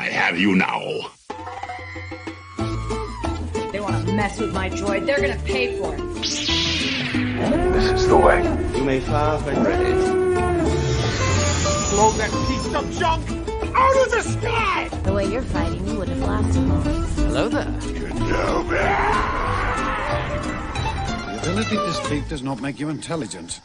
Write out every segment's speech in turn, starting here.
I have you now. They want to mess with my droid. They're going to pay for it. This is the way. You may fire when ready. Blow that piece of junk out of the sky! The way you're fighting, you wouldn't last long. Hello there. Kenobi! The ability to speak does not make you intelligent.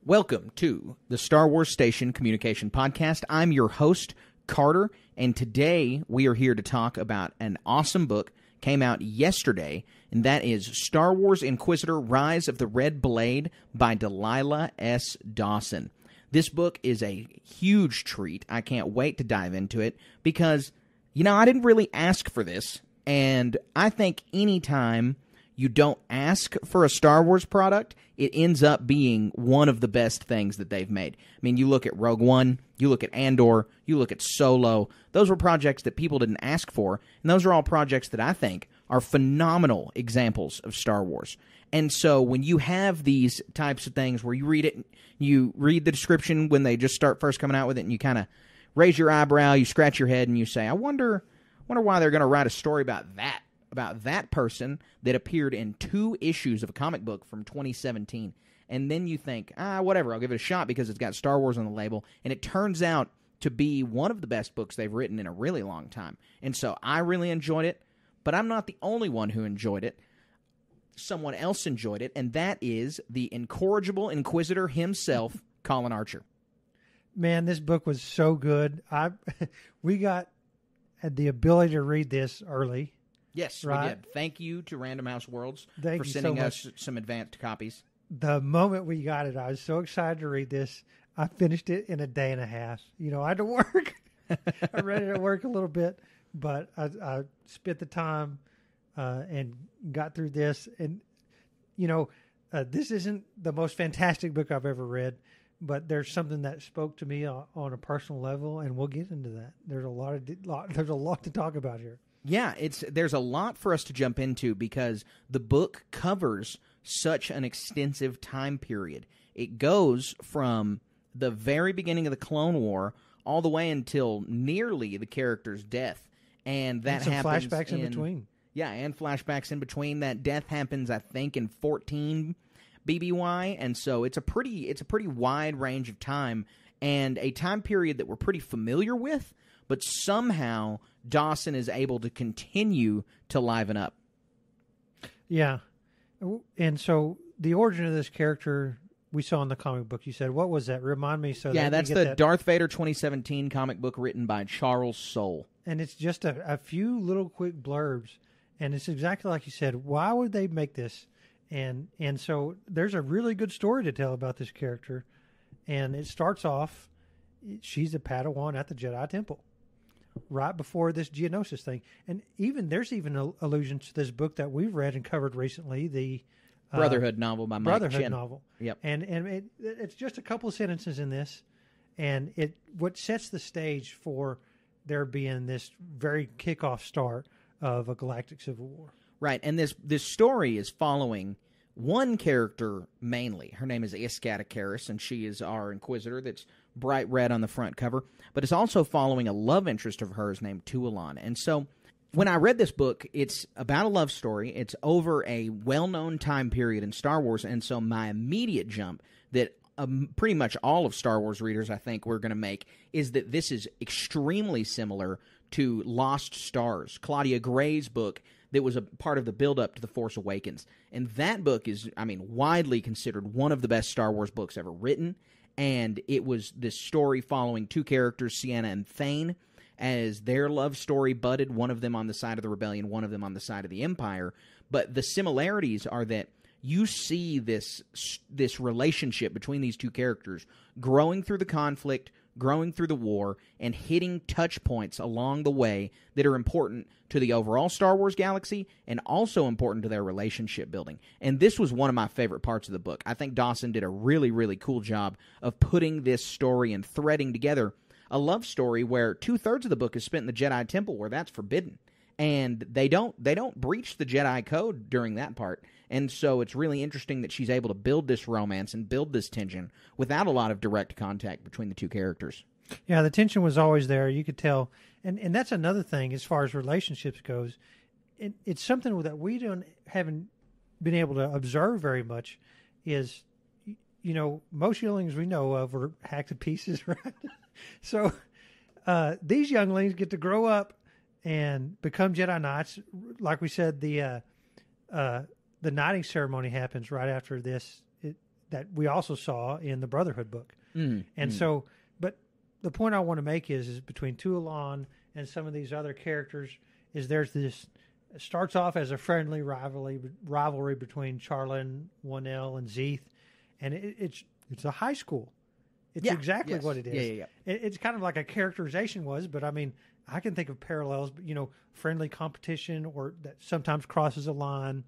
Welcome to the Star Wars Station Communication Podcast. I'm your host, Carter, and today we are here to talk about an awesome book came out yesterday, and that is Star Wars Inquisitor: Rise of the Red Blade by Delilah S. Dawson. This book is a huge treat. I can't wait to dive into it because, I didn't really ask for this, and I think anytime you don't ask for a Star Wars product, it ends up being one of the best things that they've made. I mean, you look at Rogue One, you look at Andor, you look at Solo. Those were projects that people didn't ask for, and those are all projects that I think are phenomenal examples of Star Wars. And so when you have these types of things where you read it, you read the description when they just start first coming out with it, and you kind of raise your eyebrow, you scratch your head, and you say, I wonder why they're going to write a story about that person that appeared in 2 issues of a comic book from 2017. And then you think, whatever, I'll give it a shot because it's got Star Wars on the label. And it turns out to be one of the best books they've written in a really long time. And so I really enjoyed it, but I'm not the only one who enjoyed it. Someone else enjoyed it, and that is the incorrigible Inquisitor himself, Colin Archer. Man, this book was so good. We got the ability to read this early. Yes, right? We did. Thank you to Random House Worlds for you sending so us some advanced copies. The moment we got it, I was so excited to read this. I finished it in a day and a half. I had to work. I read it at work a little bit, but I spent the time and got through this. And, this isn't the most fantastic book I've ever read, but there's something that spoke to me on a personal level, and we'll get into that. There's a lot to talk about here. Yeah, there's a lot for us to jump into because the book covers such an extensive time period. It goes from the very beginning of the Clone War all the way until nearly the character's death, and that some happens flashbacks in between. Yeah, and flashbacks in between. That death happens, I think, in 14 BBY, and so it's a pretty wide range of time and a time period that we're pretty familiar with, but somehow Dawson is able to continue to liven up. Yeah. And so the origin of this character we saw in the comic book, you said, what was that? Remind me. That's the Darth Vader 2017 comic book written by Charles Soule. And it's just a few little quick blurbs, and it's exactly like you said. Why would they make this? And so there's a really good story to tell about this character, and it starts off, she's a Padawan at the Jedi Temple, right before this Geonosis thing. And there's even allusions to this book that we've read and covered recently, the Brotherhood novel by Mike Brotherhood Chen. novel. Yep. And it's just a couple of sentences in this, and what sets the stage for there being this very kickoff start of a galactic civil war. Right, and this story is following one character mainly. Her name is Iskat Akaris, and she is our Inquisitor that's bright red on the front cover. But it's also following a love interest of hers named Tualan. And so when I read this book, it's about a love story. It's over a well-known time period in Star Wars, and so my immediate jump that pretty much all of Star Wars readers, I think, we're going to make is that this is extremely similar to Lost Stars, Claudia Gray's book that was a part of the build-up to The Force Awakens. And that book is, widely considered one of the best Star Wars books ever written. And it was this story following 2 characters, Sienna and Thane, as their love story budded, one of them on the side of the rebellion, one of them on the side of the Empire. But the similarities are that you see this relationship between these 2 characters growing through the conflict, growing through the war, and hitting touch points along the way that are important to the overall Star Wars galaxy and also important to their relationship building. And this was one of my favorite parts of the book. I think Dawson did a really, really cool job of putting this story and threading together a love story where 2/3 of the book is spent in the Jedi Temple, where that's forbidden. And they don't breach the Jedi code during that part. And so it's really interesting that she's able to build this romance and build this tension without a lot of direct contact between the 2 characters. Yeah, the tension was always there. You could tell. And that's another thing as far as relationships goes. It's something that we haven't been able to observe very much. Is, you know, most younglings we know of are hacked to pieces, right? So these younglings get to grow up and become Jedi Knights. Like we said, the knighting ceremony happens right after this, that we also saw in the Brotherhood book. So, but the point I want to make is between Tualon and some of these other characters is there's this, it starts off as a friendly rivalry between Charlin, Wanel, and Zeeth, and it's a high school. It's exactly what it is. Yeah. It's kind of like a characterization was, but I mean, I can think of parallels, you know, friendly competition or that sometimes crosses a line.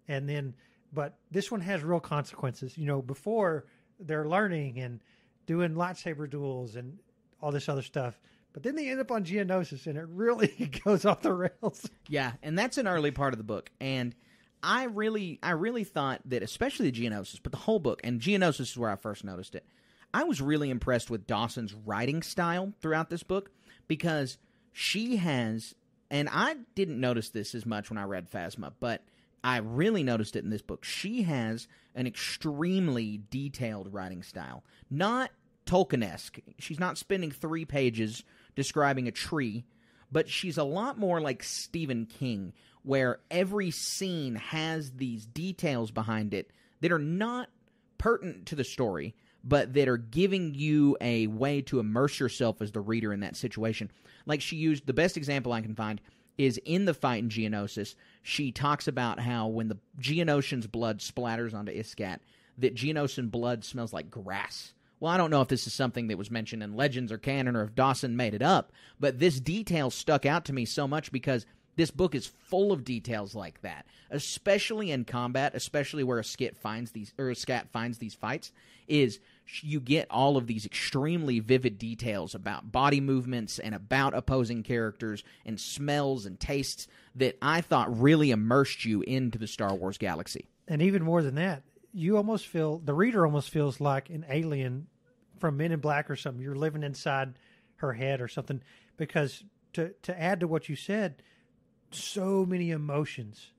And then, but this one has real consequences. You know, before they're learning and doing lightsaber duels and all this other stuff. But then they end up on Geonosis, and it really goes off the rails. Yeah, and that's an early part of the book. And I really thought that, especially the Geonosis, but the whole book, and Geonosis is where I first noticed it, I was really impressed with Dawson's writing style throughout this book, because she has, and I didn't notice this as much when I read Phasma, but I really noticed it in this book. She has an extremely detailed writing style. Not Tolkien-esque. She's not spending 3 pages describing a tree, but she's a lot more like Stephen King, where every scene has these details behind it that are not pertinent to the story, but that are giving you a way to immerse yourself as the reader in that situation. Like she used, the best example I can find is in the fight in Geonosis. She talks about how when the Geonosian's blood splatters onto Iskat, that Geonosian blood smells like grass. Well, I don't know if this is something that was mentioned in Legends or canon or if Dawson made it up, but this detail stuck out to me so much because this book is full of details like that, especially in combat, especially where Iskat finds these fights, is you get all of these extremely vivid details about body movements and about opposing characters and smells and tastes that I thought really immersed you into the Star Wars galaxy. And even more than that, you almost feel, the reader almost feels like an alien from Men in Black or something. You're living inside her head or something, because to add to what you said, so many emotions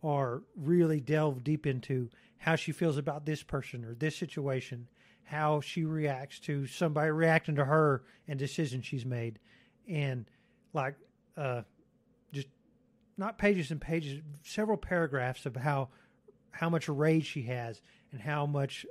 are really delved deep into how she feels about this person or this situation, how she reacts to somebody reacting to her and decisions she's made. And like, just not pages and pages, several paragraphs of how much rage she has and how much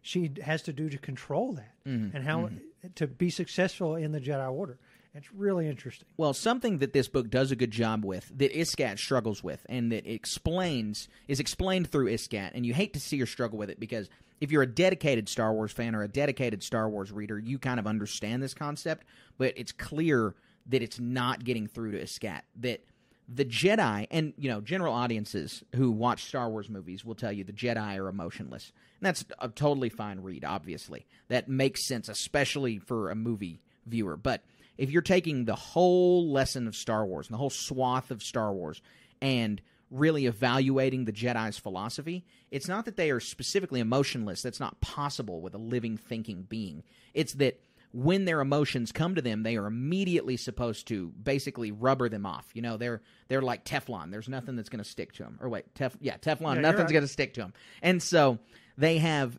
she has to do to control that and how to be successful in the Jedi Order. It's really interesting. Well, something that this book does a good job with, that Iskat struggles with, and that is explained through Iskat, and you hate to see her struggle with it, because if you're a dedicated Star Wars fan or a dedicated Star Wars reader, you kind of understand this concept, but it's clear that it's not getting through to Iskat, that the Jedi, and you know, general audiences who watch Star Wars movies will tell you the Jedi are emotionless. And that's a totally fine read, obviously. That makes sense, especially for a movie viewer. But if you're taking the whole lesson of Star Wars and the whole swath of Star Wars and really evaluating the Jedi's philosophy, it's not that they are specifically emotionless. That's not possible with a living, thinking being. It's that when their emotions come to them, they are immediately supposed to basically rubber them off. You know, they're like Teflon. There's nothing that's going to stick to them. Or wait, Teflon. Yeah, nothing's going to stick to them. And so they have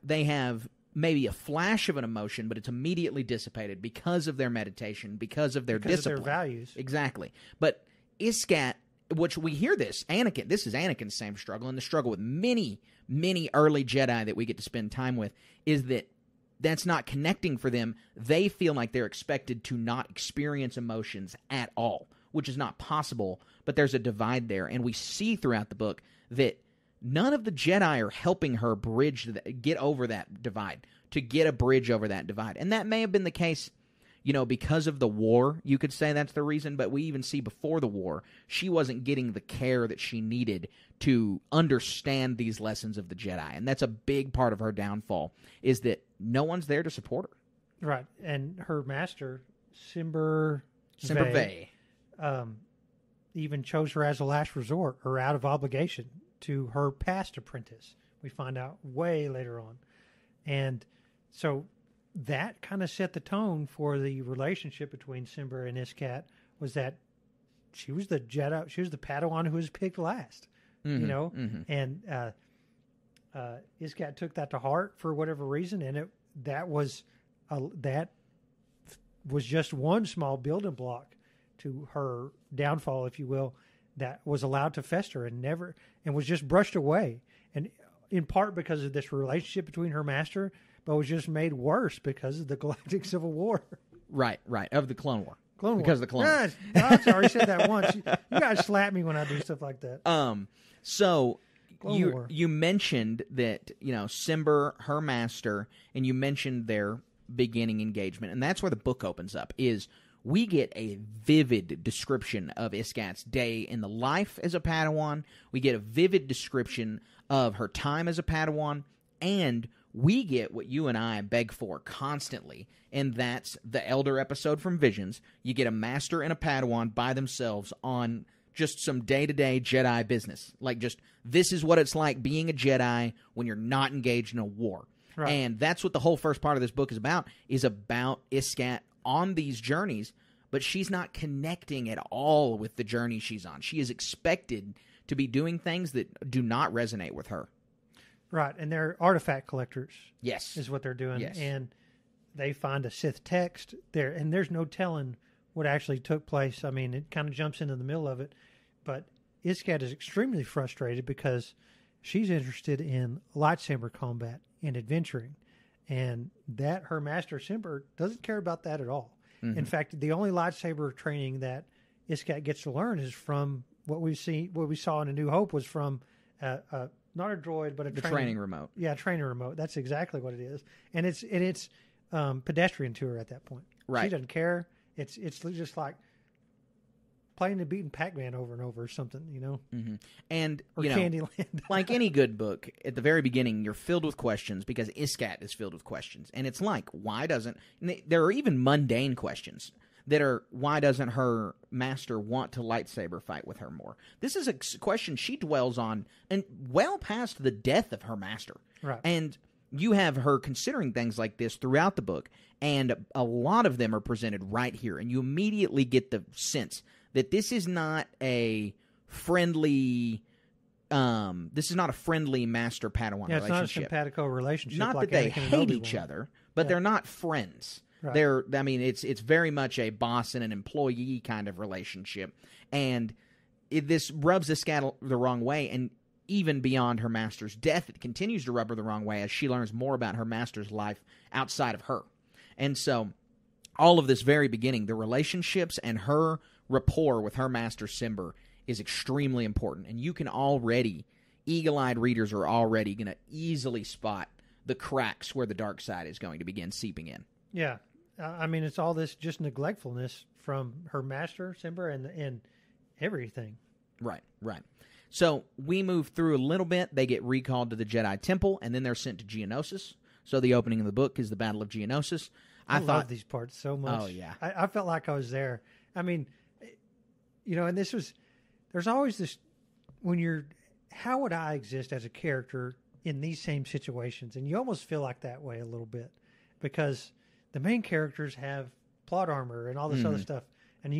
maybe a flash of an emotion, but it's immediately dissipated because of their meditation, because of their discipline. Of their values. Exactly. But Iskat, which we hear this is Anakin's same struggle, and the struggle with many, many early Jedi that we get to spend time with, is that that's not connecting for them. They feel like they're expected to not experience emotions at all, which is not possible, but there's a divide there. And we see throughout the book that none of the Jedi are helping her get over that divide, to get a bridge over that divide. And that may have been the case, you know, because of the war. You could say that's the reason, but we even see before the war, she wasn't getting the care that she needed to understand these lessons of the Jedi. And that's a big part of her downfall, is that no one's there to support her. Right. And her master, Simber Vey, even chose her as a last resort, or out of obligation to her past apprentice. We find out way later on. And so that kind of set the tone for the relationship between Simba and Iskat. Was that she was the Jedi, she was the Padawan who was picked last, Mm-hmm, you know, and Iskat took that to heart for whatever reason, and that was just one small building block to her downfall, if you will, that was allowed to fester and was just brushed away, and in part because of this relationship between her master, but was just made worse because of the Galactic Civil War. Right, of the Clone War. Because of the Clone War. I've already said that once. You guys slap me when I do stuff like that. So Clone War. you mentioned that, Simba, her master, and you mentioned their beginning engagement, and that's where the book opens up, is we get a vivid description of Iskat's day in the life as a Padawan. We get a vivid description of her time as a Padawan, and we get what you and I beg for constantly, and that's the Elder episode from Visions. You get a master and a Padawan by themselves on just some day-to-day Jedi business. Like, just, this is what it's like being a Jedi when you're not engaged in a war. Right. And that's what the whole first part of this book is about Iskat on these journeys, but she's not connecting at all with the journey she's on. She is expected to be doing things that do not resonate with her. Right, and they're artifact collectors. Yes. Is what they're doing. Yes. And they find a Sith text there, and there's no telling what actually took place. I mean, it kind of jumps into the middle of it, but Iskat is extremely frustrated because she's interested in lightsaber combat and adventuring, and that her master Simba doesn't care about that at all. Mm-hmm. In fact, the only lightsaber training that Iskat gets to learn is from what we saw in A New Hope was from not a droid, but a training remote. Yeah, training remote. That's exactly what it is, and it's pedestrian to her at that point. Right, she doesn't care. It's just like playing the beaten Pac-Man over and over or something, Mm-hmm. And or Candyland. Like any good book, at the very beginning, you're filled with questions because Iskat is filled with questions, and it's like, why doesn't? There are even mundane questions that are, why doesn't her master want to lightsaber fight with her more? This is a question she dwells on, and well past the death of her master. Right, and you have her considering things like this throughout the book, and a lot of them are presented right here, and you immediately get the sense that this is not a friendly master Padawan relationship. It's not a simpatico relationship. Not like that they Anakin and hate Obi-Wan. each other, but they're not friends. Right. It's very much a boss and an employee kind of relationship, and this rubs Iskat the wrong way, and even beyond her master's death, it continues to rub her the wrong way as she learns more about her master's life outside of her. And so, all of this very beginning, the relationships and her rapport with her master Simba is extremely important, and you can already, eagle-eyed readers are already going to easily spot the cracks where the dark side is going to begin seeping in. Yeah. I mean, it's all this just neglectfulness from her master, Simba, and everything. Right. So we move through a little bit. They get recalled to the Jedi Temple, and then they're sent to Geonosis. So the opening of the book is the Battle of Geonosis. I love these parts so much. Oh, yeah. I felt like I was there. I mean, and there's always this, how would I exist as a character in these same situations? And you almost feel like that way a little bit because the main characters have plot armor and all this other stuff, and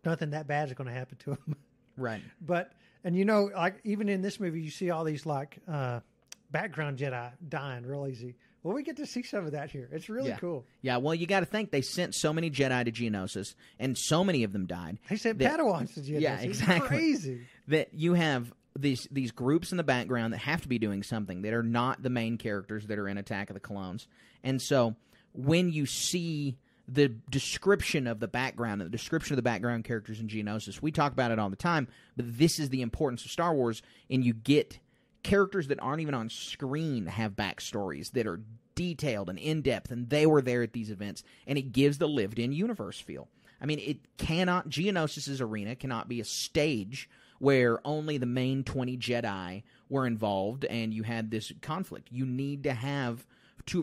nothing that bad is going to happen to them. Right. Like even in this movie, you see all these background Jedi dying real easy. Well, we get to see some of that here. It's really cool. Yeah, well, you got to think they sent so many Jedi to Geonosis, and so many of them died. They sent Padawans to Geonosis. Yeah, exactly. It's crazy. That you have these groups in the background that have to be doing something that are not the main characters that are in Attack of the Clones. And so when you see the description of the background and the description of the background characters in Geonosis, we talk about it all the time, but this is the importance of Star Wars, and you get characters that aren't even on screen have backstories that are detailed and in-depth, and they were there at these events, and it gives the lived-in universe feel. I mean, Geonosis' arena cannot be a stage where only the main 20 Jedi were involved and you had this conflict. You need to have,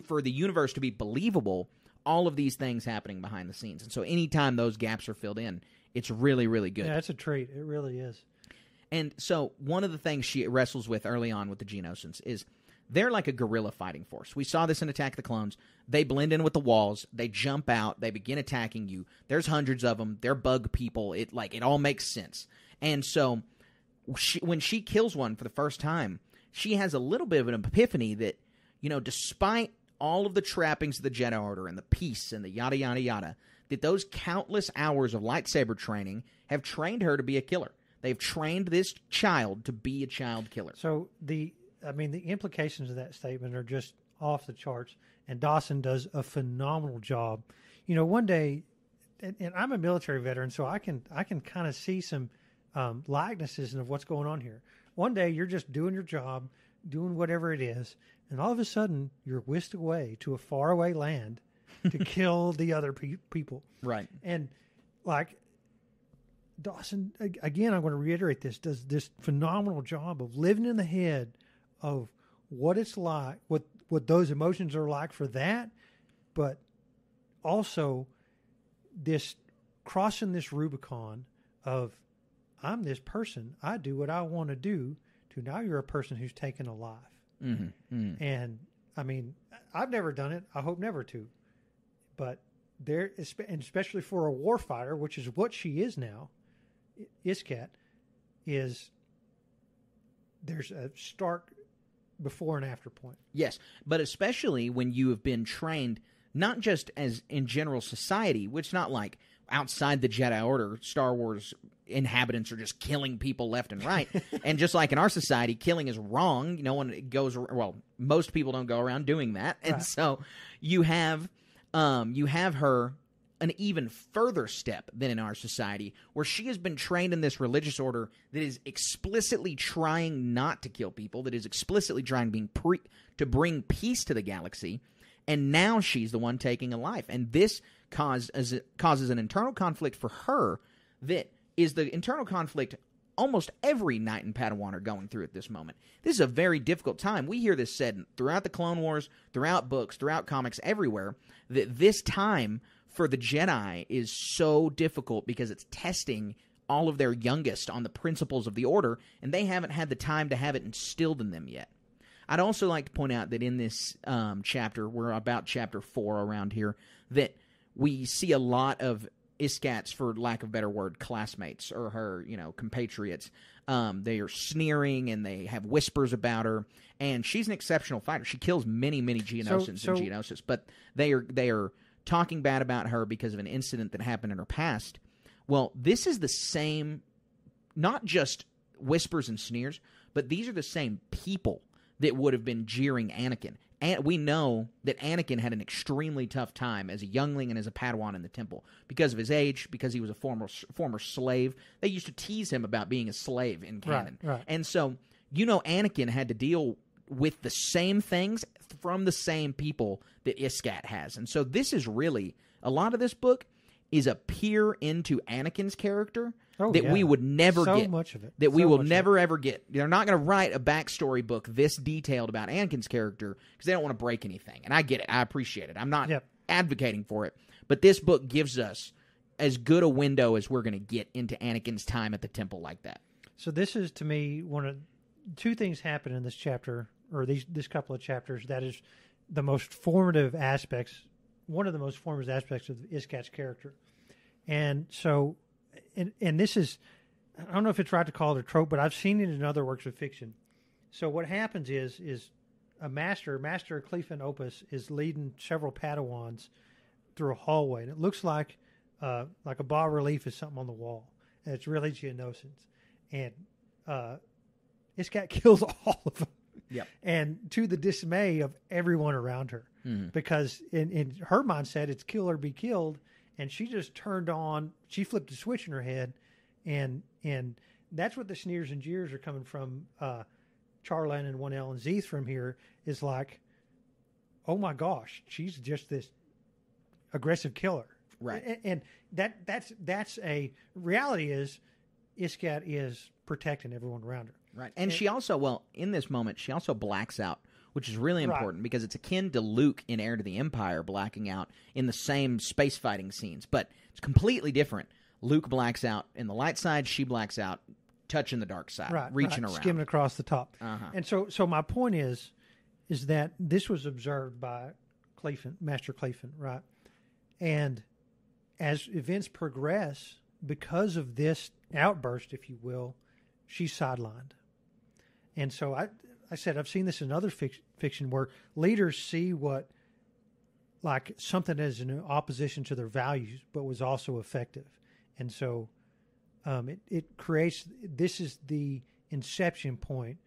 for the universe to be believable, all of these things happening behind the scenes. And so anytime those gaps are filled in, it's really, really good. Yeah, it's a treat. It really is. And so one of the things she wrestles with early on with the Geonosians is they're like a guerrilla fighting force. We saw this in Attack of the Clones. They blend in with the walls. They jump out. They begin attacking you. There's hundreds of them. They're bug people. It all makes sense. And so when she kills one for the first time, she has a little bit of an epiphany that, despite all of the trappings of the Jedi Order and the peace and the yada, yada, yada, that those countless hours of lightsaber training have trained her to be a killer. They've trained this child to be a child killer. So the implications of that statement are just off the charts, and Dawson does a phenomenal job. One day, and I'm a military veteran, so I can kind of see some likenesses of what's going on here. One day, you're just doing your job, doing whatever it is, and all of a sudden, you're whisked away to a faraway land to kill the other people. Right. And Dawson, again, I'm going to reiterate this, does this phenomenal job of living in the head of what it's like, what those emotions are like for that, but also this crossing this Rubicon of, I'm this person, I do what I want to do, to now you're a person who's taken a life. Mm-hmm. Mm-hmm. And, I've never done it. I hope never to. But there, and especially for a warfighter, which is what she is now, Iskat, there's a stark before and after point. Yes, but especially when you have been trained, not just as in general society, which not like outside the Jedi Order, Star Wars inhabitants are just killing people left and right. And just like in our society, killing is wrong. No one goes, well, most people don't go around doing that. And so you have her an even further step than in our society, where she has been trained in this religious order that is explicitly trying not to kill people, that is explicitly trying to bring peace to the galaxy, and now she's the one taking a life. And this causes an internal conflict for her that is the internal conflict almost every Knight and Padawan are going through at this moment. This is a very difficult time. We hear this said throughout the Clone Wars, throughout books, throughout comics, everywhere, that this time for the Jedi is so difficult because it's testing all of their youngest on the principles of the Order, and they haven't had the time to have it instilled in them yet. I'd also like to point out that in this chapter, we're about chapter 4 around here, that we see a lot of Iskat's, for lack of a better word, classmates or her, compatriots. They are sneering and they have whispers about her, and she's an exceptional fighter. She kills many, many Geonosians and Geonosists, but they are talking bad about her because of an incident that happened in her past. Well, this is the same, not just whispers and sneers, but these are the same people that would have been jeering Anakin. And we know that Anakin had an extremely tough time as a youngling and as a Padawan in the temple because of his age, because he was a former slave. They used to tease him about being a slave in canon. Right. And so, Anakin had to deal with the same things from the same people that Iskat has. And so this is really, a lot of this book is a peer into Anakin's character that we would never get. So much of it. That we will never, ever get. They're not going to write a backstory book this detailed about Anakin's character because they don't want to break anything. And I get it. I appreciate it. I'm not advocating for it. But this book gives us as good a window as we're going to get into Anakin's time at the temple like that. So this is, to me, two things happen in this chapter, or this couple of chapters, that is the most formative aspects, one of the most formative aspects of Iskat's character. And so, and this is, I don't know if it's right to call it a trope, but I've seen it in other works of fiction. So what happens is a Master Cleefin Opus is leading several Padawans through a hallway, and it looks like a bas relief is something on the wall, and it's really Geonosians. And Iskat kills all of them. Yep. And to the dismay of everyone around her, because in her mindset, it's kill or be killed, and she just she flipped a switch in her head, and that's what the sneers and jeers are coming from. Charlan and 1L and Zeeth from here is like, oh my gosh, she's just this aggressive killer, right? And that's a reality. Is Iskat is protecting everyone around her. Right. And she also, in this moment, she also blacks out, which is really important because it's akin to Luke in Heir to the Empire blacking out in the same space fighting scenes. But it's completely different. Luke blacks out in the light side. She blacks out touching the dark side, reaching around. Skimming across the top. Uh-huh. And so my point is, is that this was observed by Master Cleafin, right? And as events progress, because of this outburst, if you will, she's sidelined. And so I said I've seen this in other fiction where leaders see what, like, something as in opposition to their values, but was also effective. And so it creates, this is the inception point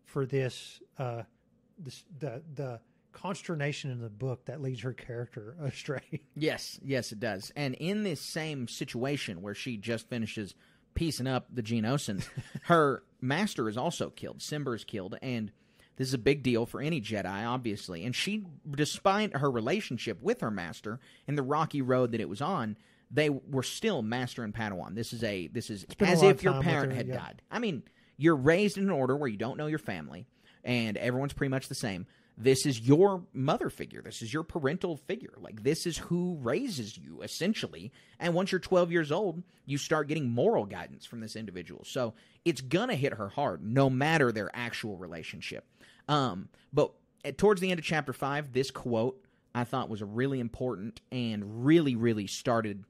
for this, the consternation in the book that leads her character astray. Yes, it does. And in this same situation where she just finishes piecing up the Geonosians, her master is also killed. Cimber is killed, and this is a big deal for any Jedi, obviously. And she, despite her relationship with her master and the rocky road that it was on, they were still master and Padawan. This is as if your parent had died. I mean, you're raised in an order where you don't know your family, and everyone's pretty much the same. This is your mother figure. This is your parental figure. Like, this is who raises you, essentially. And once you're 12 years old, you start getting moral guidance from this individual. So it's going to hit her hard, no matter their actual relationship. But towards the end of Chapter 5, this quote I thought was really important and really, really started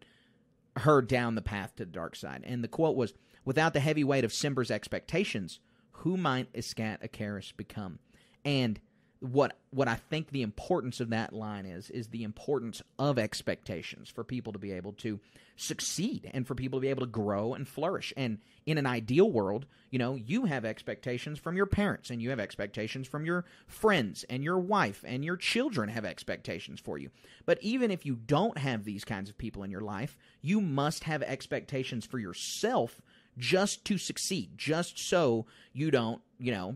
her down the path to the dark side. And the quote was, "Without the heavy weight of Cimber's expectations, who might Iskat Akaris become?" And what I think the importance of that line is the importance of expectations for people to be able to succeed and for people to be able to grow and flourish. And in an ideal world, you have expectations from your parents, and you have expectations from your friends, and your wife and your children have expectations for you. But even if you don't have these kinds of people in your life, you must have expectations for yourself just to succeed, just so you don't,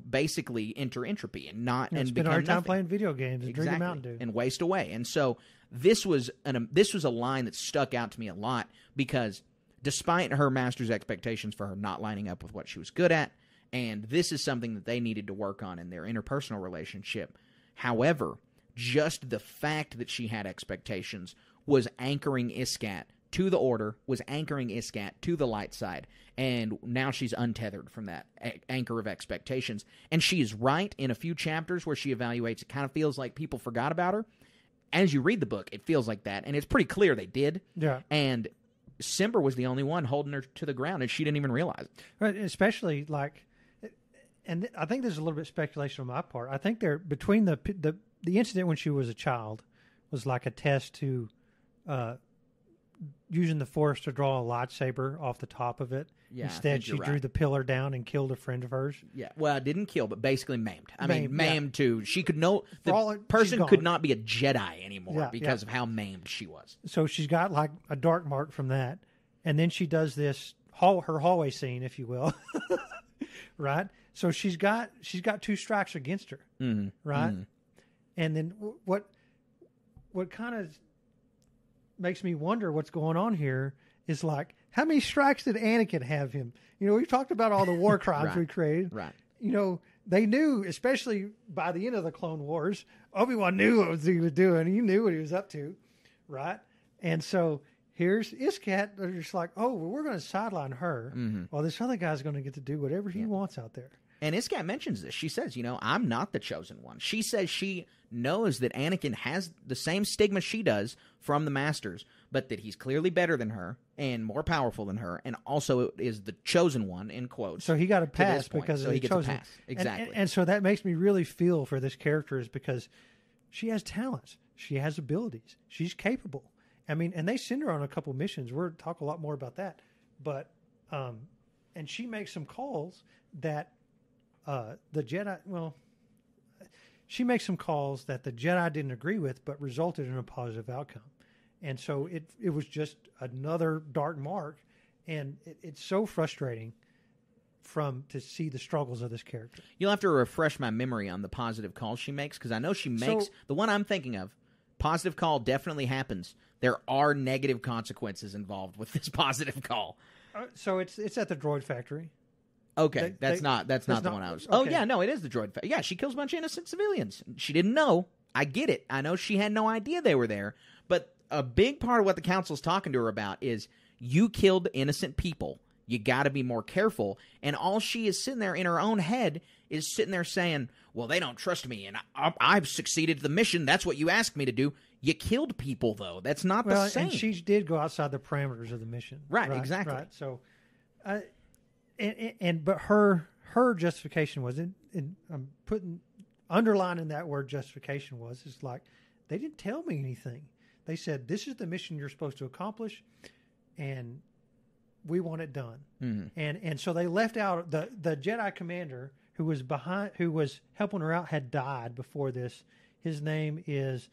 basically enter entropy and not and spend become our time nothing. Playing video games and drinking Mountain Dew and waste away. And so this was a line that stuck out to me a lot, because despite her master's expectations for her not lining up with what she was good at, and this is something that they needed to work on in their interpersonal relationship. However, just the fact that she had expectations was anchoring Iskat to the Order, was anchoring Iskat to the light side, and now she's untethered from that anchor of expectations. And she is right in a few chapters where she evaluates. It kind of feels like people forgot about her. As you read the book, it feels like that, and it's pretty clear they did. Yeah. And Cimber was the only one holding her to the ground, and she didn't even realize it. Right, especially and I think there's a little bit of speculation on my part. I think they're between the incident when she was a child was like a test to using the Force to draw a lightsaber off the top of it. Yeah, instead, she drew the pillar down and killed a friend of hers. Yeah, well, didn't kill, but basically maimed. Maimed yeah. too. She could the person could not be a Jedi anymore because of how maimed she was. So she's got like a dark mark from that, and then she does this her hallway scene, if you will, right? So she's got 2 strikes against her, right? Mm-hmm. And then what kind of makes me wonder what's going on here is, like, how many strikes did Anakin have him? We've talked about all the war crimes right. we created. Right. They knew, especially by the end of the Clone Wars, Obi-Wan knew what he was doing. He knew what he was up to, right? And so here's Iskat. They're just like, oh, well, we're going to sideline her while this other guy's going to get to do whatever he wants out there. And Iskat mentions this. She says, I'm not the chosen one. She says she knows that Anakin has the same stigma she does from the Masters, but that he's clearly better than her and more powerful than her, and also is the chosen one, in quotes. So he got a pass because he gets chosen. A pass. Exactly. And so that makes me really feel for this character, is because she has talents. She has abilities. She's capable. I mean, and they send her on a couple missions. We'll talk a lot more about that. But, and she makes some calls that the Jedi, she makes some calls that the Jedi didn't agree with, but resulted in a positive outcome. And so it was just another dark mark, and it's so frustrating to see the struggles of this character. You'll have to refresh my memory on the positive calls she makes, because I know she makes the one I'm thinking of. Positive call definitely happens. There are negative consequences involved with this positive call. So it's at the droid factory. Okay, that's not the one I was. Okay. Oh yeah, no, it is the droid factory. Yeah, she kills a bunch of innocent civilians. She didn't know. I get it. I know she had no idea they were there. But a big part of what the council's talking to her about is, you killed innocent people You got to be more careful. And all she is sitting there in her own head is sitting there saying, well, they don't trust me, and I've succeeded at the mission. That's what you asked me to do. You killed people, though. That's not the same. And she did go outside the parameters of the mission. Right, exactly. Right. So, but her justification was, and I'm underlining that word justification it's like, they didn't tell me anything. They said, this is the mission you're supposed to accomplish, and we want it done. Mm-hmm. And so they left out the Jedi commander who was helping her out had died before this. His name is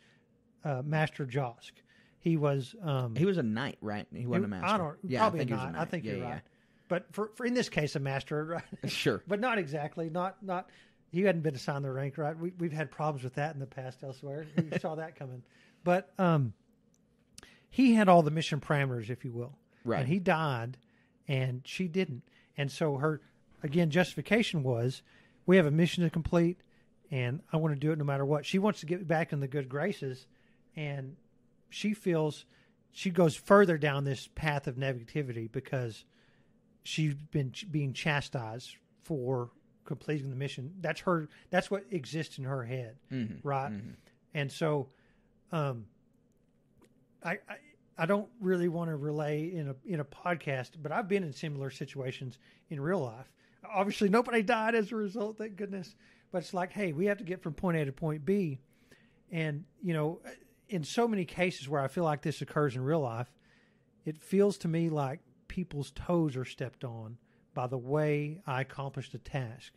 Master Josk. He was a knight, right? He wasn't a master. Probably not. I think you're right. But for in this case, a master, right? Sure. But not exactly. Not. He hadn't been assigned the rank, right? We've had problems with that in the past elsewhere. We saw that coming. But he had all the mission parameters, if you will. Right. And he died, and she didn't. And so her, again, justification was, we have a mission to complete, and I want to do it no matter what. She wants to get back in the good graces, and she feels she goes further down this path of negativity because she's been being chastised for completing the mission. That's what exists in her head, right? Mm-hmm. And so, I don't really want to relay in a podcast, but I've been in similar situations in real life. Obviously, nobody died as a result, thank goodness. But it's like, hey, we have to get from point A to point B, and in so many cases where I feel like this occurs in real life, it feels to me like people's toes are stepped on by the way I accomplished a task,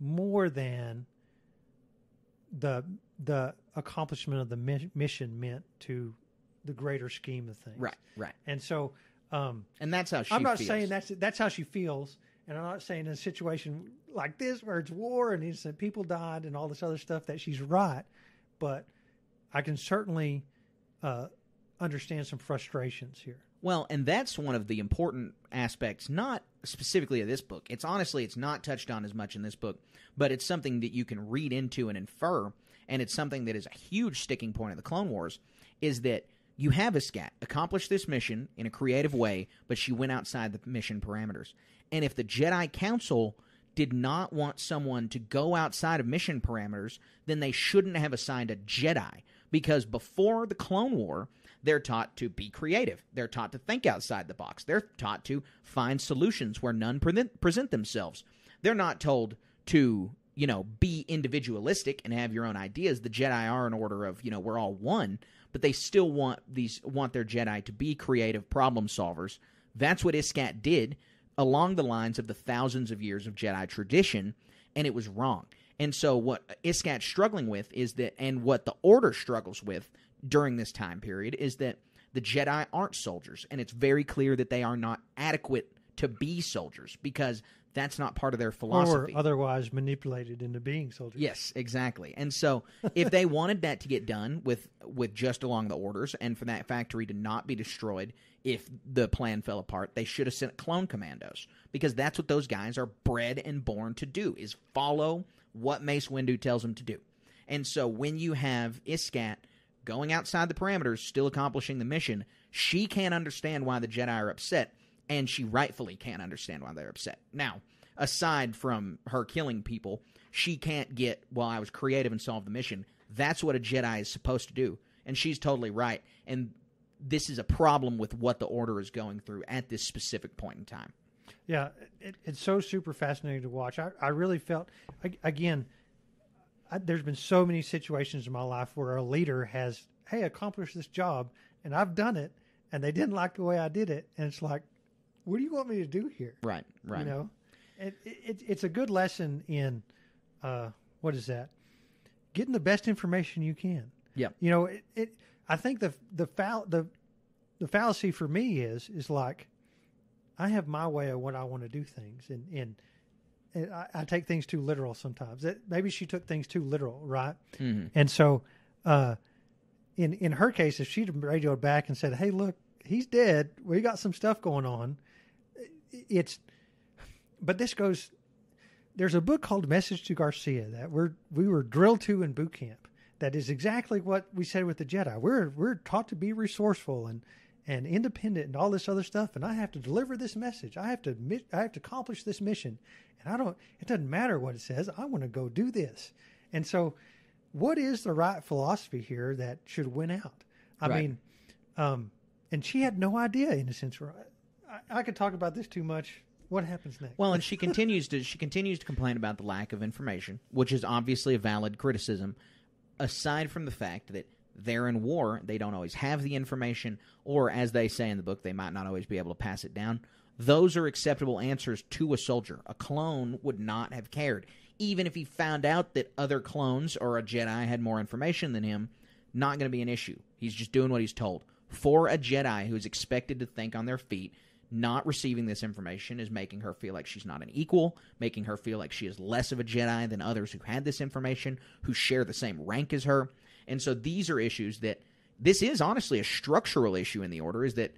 more than the accomplishment of the mission meant to the greater scheme of things. Right. And so, and that's how she I'm not feels. saying that's how she feels, and I'm not saying in a situation like this where it's war and innocent people died and all this other stuff that she's right, but I can certainly understand some frustrations here. Well, and that's one of the important aspects, not specifically of this book. It's not touched on as much in this book, but it's something that you can read into and infer, and it's something that is a huge sticking point of the Clone Wars, is that you have Iskat accomplish this mission in a creative way, but she went outside the mission parameters. And if the Jedi Council did not want someone to go outside of mission parameters, then they shouldn't have assigned a Jedi, because before the Clone War, they're taught to be creative. They're taught to think outside the box. They're taught to find solutions where none present themselves. They're not told to, be individualistic and have your own ideas. The Jedi are an order of, we're all one, but they still want their Jedi to be creative problem solvers. That's what Iskat did along the lines of the thousands of years of Jedi tradition, and it was wrong. And so what Iskat's struggling with is that, and what the Order struggles with during this time period, is that the Jedi aren't soldiers, and it's very clear that they are not adequate to be soldiers, because that's not part of their philosophy. Or otherwise manipulated into being soldiers. Yes, exactly. And so if they wanted that to get done with just along the orders, and for that factory to not be destroyed if the plan fell apart, they should have sent clone commandos, because that's what those guys are bred and born to do, is follow what Mace Windu tells them to do. And so when you have Iskat going outside the parameters, still accomplishing the mission, she can't understand why the Jedi are upset, and she rightfully can't understand why they're upset. Now, aside from her killing people, she can't get, well, I was creative and solved the mission. That's what a Jedi is supposed to do, and she's totally right. And this is a problem with what the Order is going through at this specific point in time. Yeah, it's so super fascinating to watch. I really felt, again, there's been so many situations in my life where a leader has, hey, accomplished this job, and I've done it, and they didn't like the way I did it, and it's like, what do you want me to do here? Right. It's a good lesson in, what is that? Getting the best information you can. Yeah. I think the fallacy for me is like, I have my way of what I want to do things, and I take things too literal sometimes. Maybe she took things too literal, right? Mm-hmm. And so, in her case, if she'd radioed back and said, "Hey, look, he's dead. We got some stuff going on," but this goes. There's a book called Message to Garcia that we were drilled to in boot camp. That is exactly what we said with the Jedi. We're taught to be resourceful and independent and all this other stuff, and I have to deliver this message. I have to accomplish this mission, and it doesn't matter what it says. I want to go do this. And so, what is the right philosophy here that should win out? I mean, and she had no idea, in a sense. I could talk about this too much. What happens next? Well, and she continues to complain about the lack of information, which is obviously a valid criticism, aside from the fact that they're in war, they don't always have the information, or as they say in the book, they might not always be able to pass it down. Those are acceptable answers to a soldier. A clone would not have cared. Even if he found out that other clones or a Jedi had more information than him, not going to be an issue. He's just doing what he's told. For a Jedi who is expected to think on their feet, not receiving this information is making her feel like she's not an equal, making her feel like she is less of a Jedi than others who had this information, who share the same rank as her. And so these are issues that, this is honestly a structural issue in the Order, is that,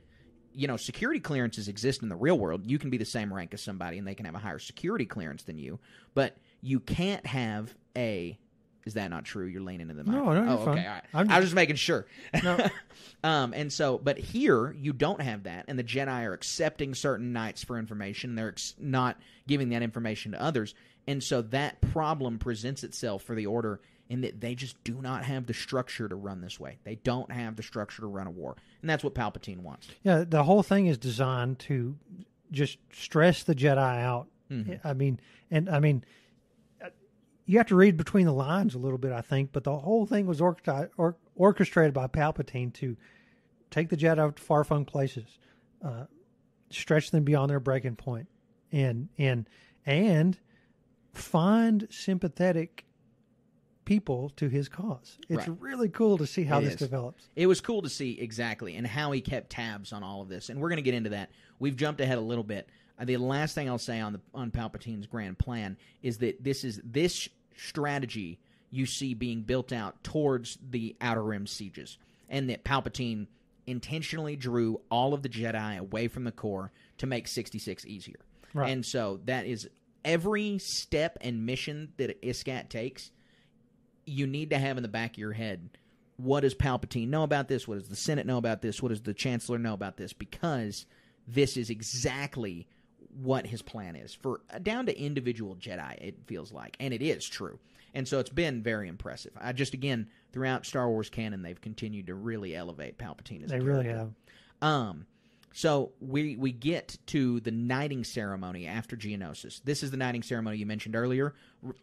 security clearances exist in the real world. You can be the same rank as somebody and they can have a higher security clearance than you, but you can't have is that not true? You're leaning into the mic. No, you're fine. Okay, all right. I was just making sure. No. And so, but here you don't have that, and the Jedi are accepting certain knights for information. They're not giving that information to others, and so that problem presents itself for the Order in that they just do not have the structure to run this way. They don't have the structure to run a war, and that's what Palpatine wants. Yeah, the whole thing is designed to just stress the Jedi out. Mm-hmm. You have to read between the lines a little bit, I think, but the whole thing was orchestrated by Palpatine to take the Jedi to far-flung places, stretch them beyond their breaking point, and find sympathetic people to his cause. It's really cool to see how this develops. It was cool to see, exactly, and how he kept tabs on all of this. And we're going to get into that. We've jumped ahead a little bit. The last thing I'll say on Palpatine's grand plan is that this strategy you see being built out towards the Outer Rim sieges, and that Palpatine intentionally drew all of the Jedi away from the core to make 66 easier. Right. And so that is every step and mission that Iskat takes, you need to have in the back of your head, what does Palpatine know about this? What does the Senate know about this? What does the Chancellor know about this? Because this is exactly what his plan is, for down to individual Jedi, it feels like, and it is true. And so it's been very impressive. Again, throughout Star Wars canon, they've continued to really elevate Palpatine as a character. They really have. So we get to the knighting ceremony after Geonosis. This is the knighting ceremony you mentioned earlier,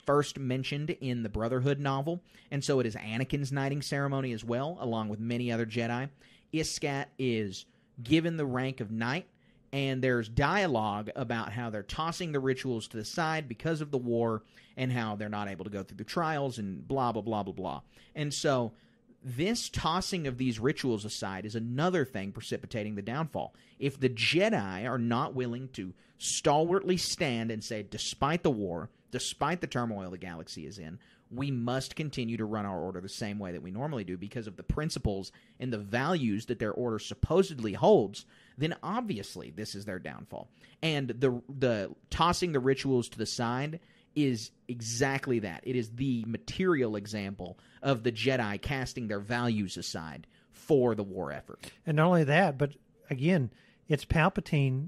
first mentioned in the Brotherhood novel, and so it is Anakin's knighting ceremony as well, along with many other Jedi. Iskat is given the rank of knight, and there's dialogue about how they're tossing the rituals to the side because of the war, and how they're not able to go through the trials, and blah, blah, blah, blah, blah. And so this tossing of these rituals aside is another thing precipitating the downfall. If the Jedi are not willing to stalwartly stand and say, despite the war, despite the turmoil the galaxy is in, we must continue to run our Order the same way that we normally do because of the principles and the values that their Order supposedly holds, then obviously this is their downfall. And the tossing the rituals to the side is exactly that. It is the material example of the Jedi casting their values aside for the war effort. And not only that, but again, it's Palpatine.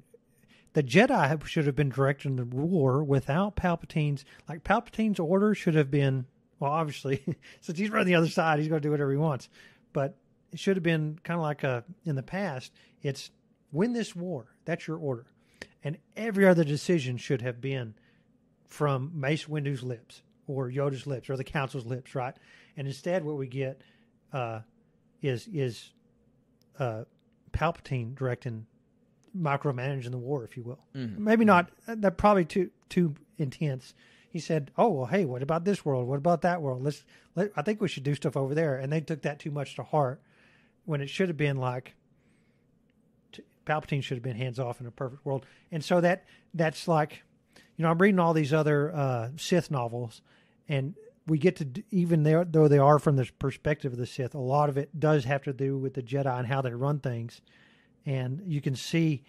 The Jedi should have been directing the war without Palpatine's order should have been, well, obviously, since he's running the other side, he's going to do whatever he wants. But it should have been kind of like in the past, it's win this war. That's your order. And every other decision should have been from Mace Windu's lips or Yoda's lips or the Council's lips, right? And instead what we get is Palpatine directing, micromanaging the war, if you will. Mm-hmm. Maybe not, that probably too intense. He said, oh, well, hey, what about this world? What about that world? I think we should do stuff over there. And they took that too much to heart when it should have been like, Palpatine should have been hands off in a perfect world. And so that's like, I'm reading all these other Sith novels, and we get to, even though they are from the perspective of the Sith, a lot of it does have to do with the Jedi and how they run things. And you can see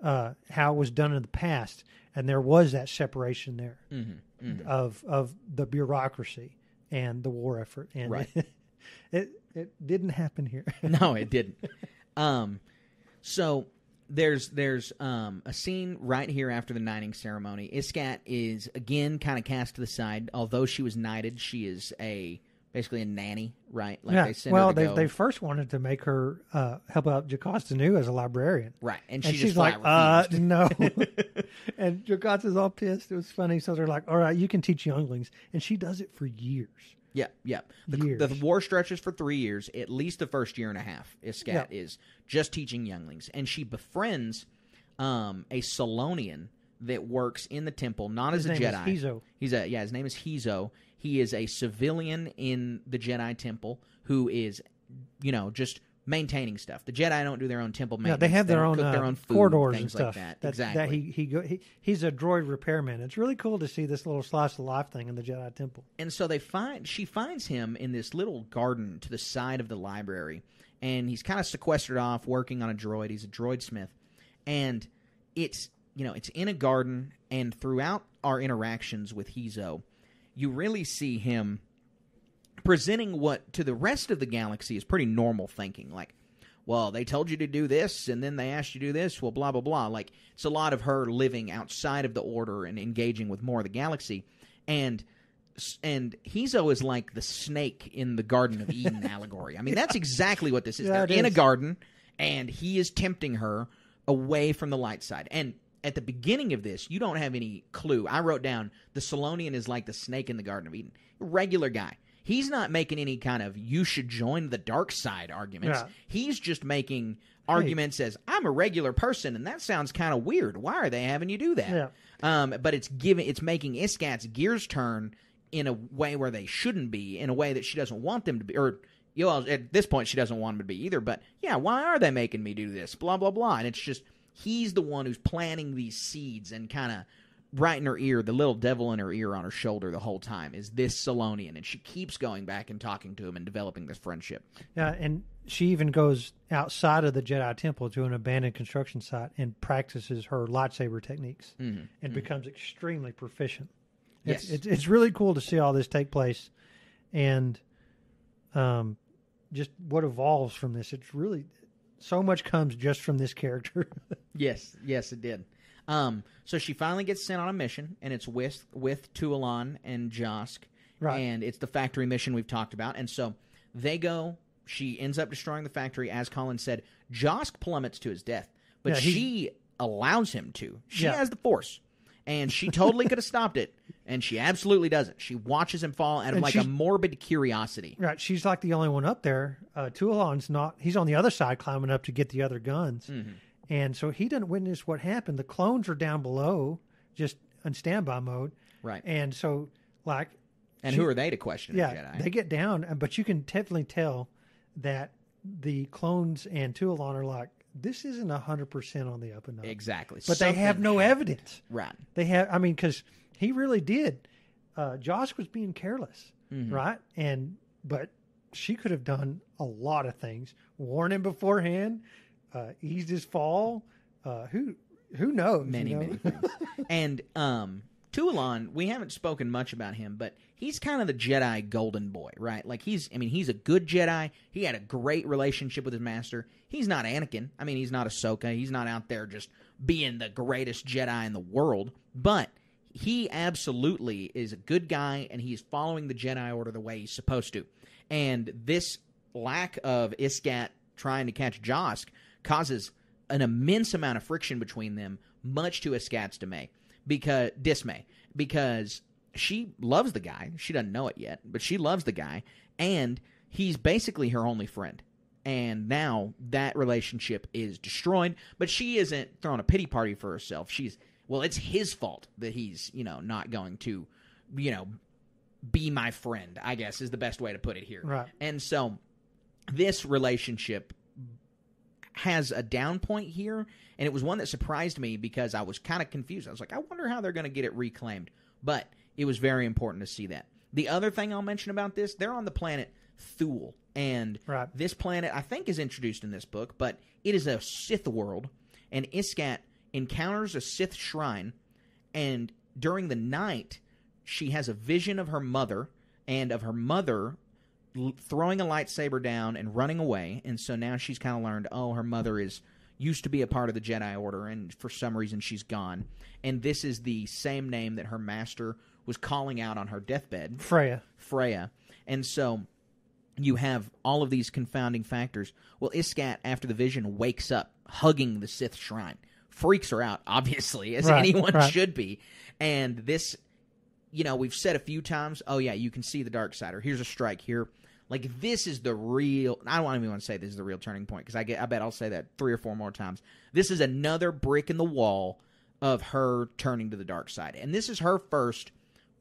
how it was done in the past, and there was that separation there of the bureaucracy and the war effort. And it didn't happen here. No, it didn't. So there's a scene right here after the knighting ceremony. Iskat is again kind of cast to the side. Although she was knighted, she is basically a nanny, right? Like they send her to go. They first wanted to make her help out Jocasta Nu as a librarian, right? And she's just like, refused. no. And Jocasta's all pissed. It was funny. So they're like, all right, you can teach younglings, and she does it for years. Yeah. The war stretches for 3 years, at least the first year and a half. Iskat is just teaching younglings, and she befriends a Solonian that works in the temple, not as a Jedi. His name is Hizo. His name is Hizo. He is a civilian in the Jedi temple who is, just maintaining stuff. The Jedi don't do their own temple maintenance. Yeah, they have their own, cook their own food, corridors things and stuff. like that. Exactly. He's a droid repairman. It's really cool to see this little slice of life thing in the Jedi temple. And so she finds him in this little garden to the side of the library, and he's kind of sequestered off working on a droid. He's a droid smith, and it's in a garden. And throughout our interactions with Hizo, you really see him presenting what to the rest of the galaxy is pretty normal thinking. Like, well, they told you to do this, and then they asked you to do this. Well, blah, blah, blah. Like, it's a lot of her living outside of the order and engaging with more of the galaxy. And Hizo is like the snake in the Garden of Eden allegory. I mean, that's exactly what this is. Yeah, They're in a garden, and he is tempting her away from the light side. And at the beginning of this, you don't have any clue. I wrote down the Solonian is like the snake in the Garden of Eden. Regular guy. He's not making any kind of you should join the dark side arguments. Yeah. He's just making arguments as I'm a regular person, and that sounds kind of weird. Why are they having you do that? Yeah. But it's making Iskat's gears turn in a way where they shouldn't be, in a way that she doesn't want them to be, or at this point she doesn't want them to be either. But yeah, why are they making me do this? Blah blah blah. And it's just he's the one who's planting these seeds and kind of right in her ear, the little devil in her ear on her shoulder the whole time is this Solonian, and she keeps going back and talking to him and developing this friendship. Yeah, and she even goes outside of the Jedi Temple to an abandoned construction site and practices her lightsaber techniques and becomes extremely proficient. It's really cool to see all this take place, and just what evolves from this. It's really so much comes just from this character. Yes, it did. So she finally gets sent on a mission, and it's with Tualan and Josk, right? And it's the factory mission we've talked about. And so they go. She ends up destroying the factory, as Colin said. Josk plummets to his death, but she allows him to. She has the Force, and she totally could have stopped it, and she absolutely doesn't. She watches him fall out of like a morbid curiosity. Right. She's like the only one up there. Tualan's not. He's on the other side climbing up to get the other guns. Mm-hmm. And so he doesn't witness what happened. The clones are down below, just in standby mode. Right. And so, like... And who are they to question a Jedi? They get down, but you can definitely tell that the clones and Tualan are like, this isn't 100% on the up and up. Exactly. But they have no evidence. Right. They have, because he really did. Josh was being careless, right? But she could have done a lot of things. Warn him beforehand. Eased his fall. Who knows? Many things. And Tualan, we haven't spoken much about him, but he's kind of the Jedi golden boy, right? Like he's a good Jedi. He had a great relationship with his master. He's not Anakin. I mean, he's not Ahsoka. He's not out there just being the greatest Jedi in the world, but he absolutely is a good guy, and he's following the Jedi Order the way he's supposed to. And this lack of Iskat trying to catch Josk causes an immense amount of friction between them, much to Iskat's dismay, because she loves the guy. She doesn't know it yet, but she loves the guy, and he's basically her only friend. And now that relationship is destroyed, but she isn't throwing a pity party for herself. It's his fault that he's, not going to, be my friend, I guess is the best way to put it here. Right. And so this relationship has a down point here, and it was one that surprised me because I was kind of confused. I was like, I wonder how they're going to get it reclaimed. But it was very important to see that. The other thing I'll mention about this, they're on the planet Thule. And this planet, I think, is introduced in this book, but it is a Sith world, and Iskat encounters a Sith shrine, and during the night, she has a vision of her mother, and of her mother throwing a lightsaber down and running away, and so now she's kind of learned, her mother is, used to be a part of the Jedi Order, and for some reason she's gone. And this is the same name that her master was calling out on her deathbed. Freya. And so you have all of these confounding factors. Well, Iskat, after the vision, wakes up hugging the Sith shrine. Freaks her out, obviously, as anyone should be. And this, we've said a few times, oh yeah, you can see the dark side, or here's a strike here. Like, this is the real, I don't even want to say this is the real turning point, because I bet I'll say that 3 or 4 more times. This is another brick in the wall of her turning to the dark side. And this is her first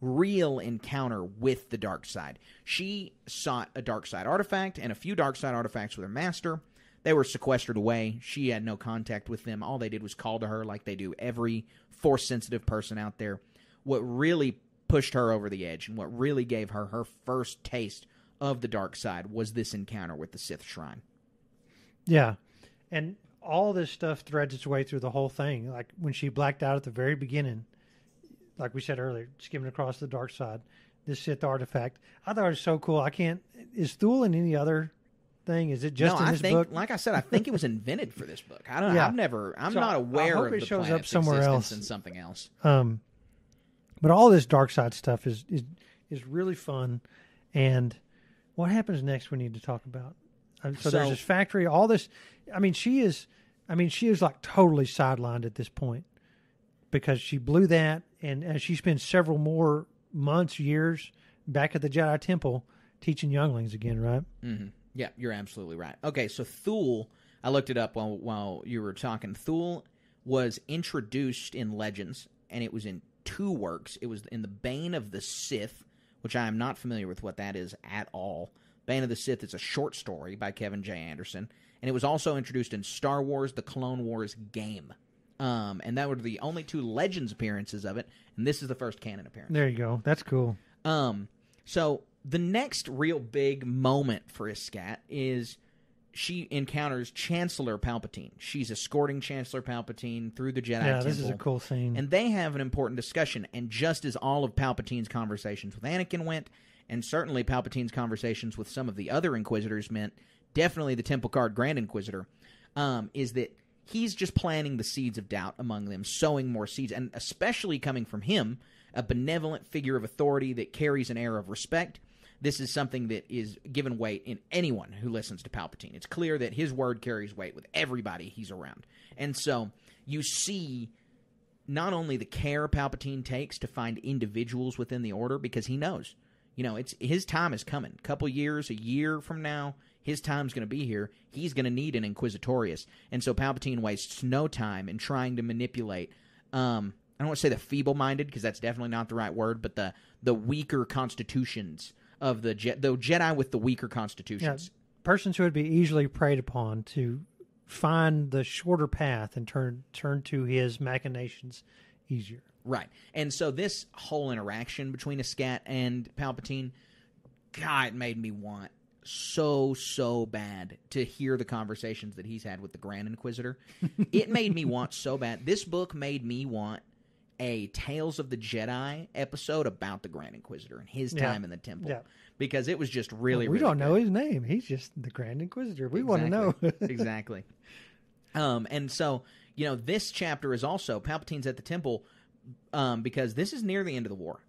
real encounter with the dark side. She sought a dark side artifact and a few dark side artifacts with her master. They were sequestered away. She had no contact with them. All they did was call to her like they do every Force-sensitive person out there. What really pushed her over the edge and what really gave her her first taste of the dark side was this encounter with the Sith Shrine. Yeah. And all this stuff threads its way through the whole thing. Like when she blacked out at the very beginning, like we said earlier, skimming across the dark side, this Sith artifact. I thought it was so cool. Is Thule in any other thing? Is it just in this book? Like I said, I think it was invented for this book. I don't know. I'm not aware of it the shows planet's up somewhere existence else in something else. But all this dark side stuff is really fun. And what happens next we need to talk about. So there's this factory, all this. She is like totally sidelined at this point because she blew that, and she spends several more months, years back at the Jedi Temple teaching younglings again, right? Mm-hmm. Yeah, you're absolutely right. Okay, so Thule, I looked it up while you were talking. Thule was introduced in Legends, and it was in 2 works. It was in the Bane of the Sith, which I am not familiar with what that is at all. Bane of the Sith is a short story by Kevin J. Anderson, and it was also introduced in Star Wars: The Clone Wars game. And that were the only 2 Legends appearances of it, and this is the first canon appearance. There you go. That's cool. So the next real big moment for Iskat is she encounters Chancellor Palpatine. She's escorting Chancellor Palpatine through the Jedi Temple. Yeah, this is a cool scene. And they have an important discussion, and just as all of Palpatine's conversations with Anakin went, and certainly Palpatine's conversations with some of the other Inquisitors meant, definitely the Temple Guard Grand Inquisitor, is that he's just planting the seeds of doubt among them, sowing more seeds, and especially coming from him, a benevolent figure of authority that carries an air of respect. This is something that is given weight in anyone who listens to Palpatine. It's clear that his word carries weight with everybody he's around. And so you see not only the care Palpatine takes to find individuals within the Order, because he knows, it's his time is coming. A couple years, a year from now, his time's going to be here. He's going to need an Inquisitorius. And so Palpatine wastes no time in trying to manipulate, I don't want to say the feeble-minded, because that's definitely not the right word, but the weaker constitutions of the Jedi with the weaker constitutions. Yeah, persons who would be easily preyed upon to find the shorter path and turn to his machinations easier. Right. And so this whole interaction between Iskat and Palpatine, God, it made me want so bad to hear the conversations that he's had with the Grand Inquisitor. It made me want so bad. This book made me want a Tales of the Jedi episode about the Grand Inquisitor and his time in the temple. Yeah. Because it was just really, we really don't good. know his name. He's just the Grand Inquisitor. We want to know. Exactly. And so, this chapter is also Palpatine's at the temple because this is near the end of the war.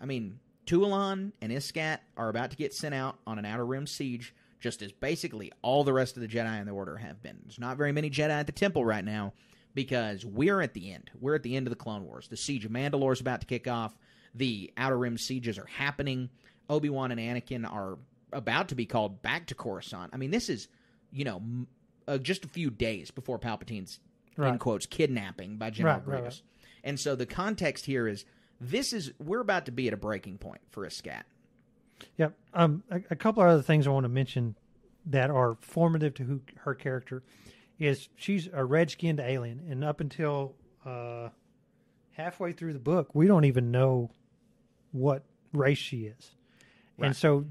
Tualon and Iskat are about to get sent out on an Outer Rim siege, just as basically all the rest of the Jedi in the Order have been. There's not very many Jedi at the temple right now, because we're at the end. We're at the end of the Clone Wars. The Siege of Mandalore is about to kick off. The Outer Rim sieges are happening. Obi-Wan and Anakin are about to be called back to Coruscant. This is, just a few days before Palpatine's, in quotes, kidnapping by General Grievous. Right. And so the context here is, we're about to be at a breaking point for Iskat. Yep. A couple of other things I want to mention that are formative to her character is she's a red-skinned alien, and up until halfway through the book, we don't even know what race she is. Right. And so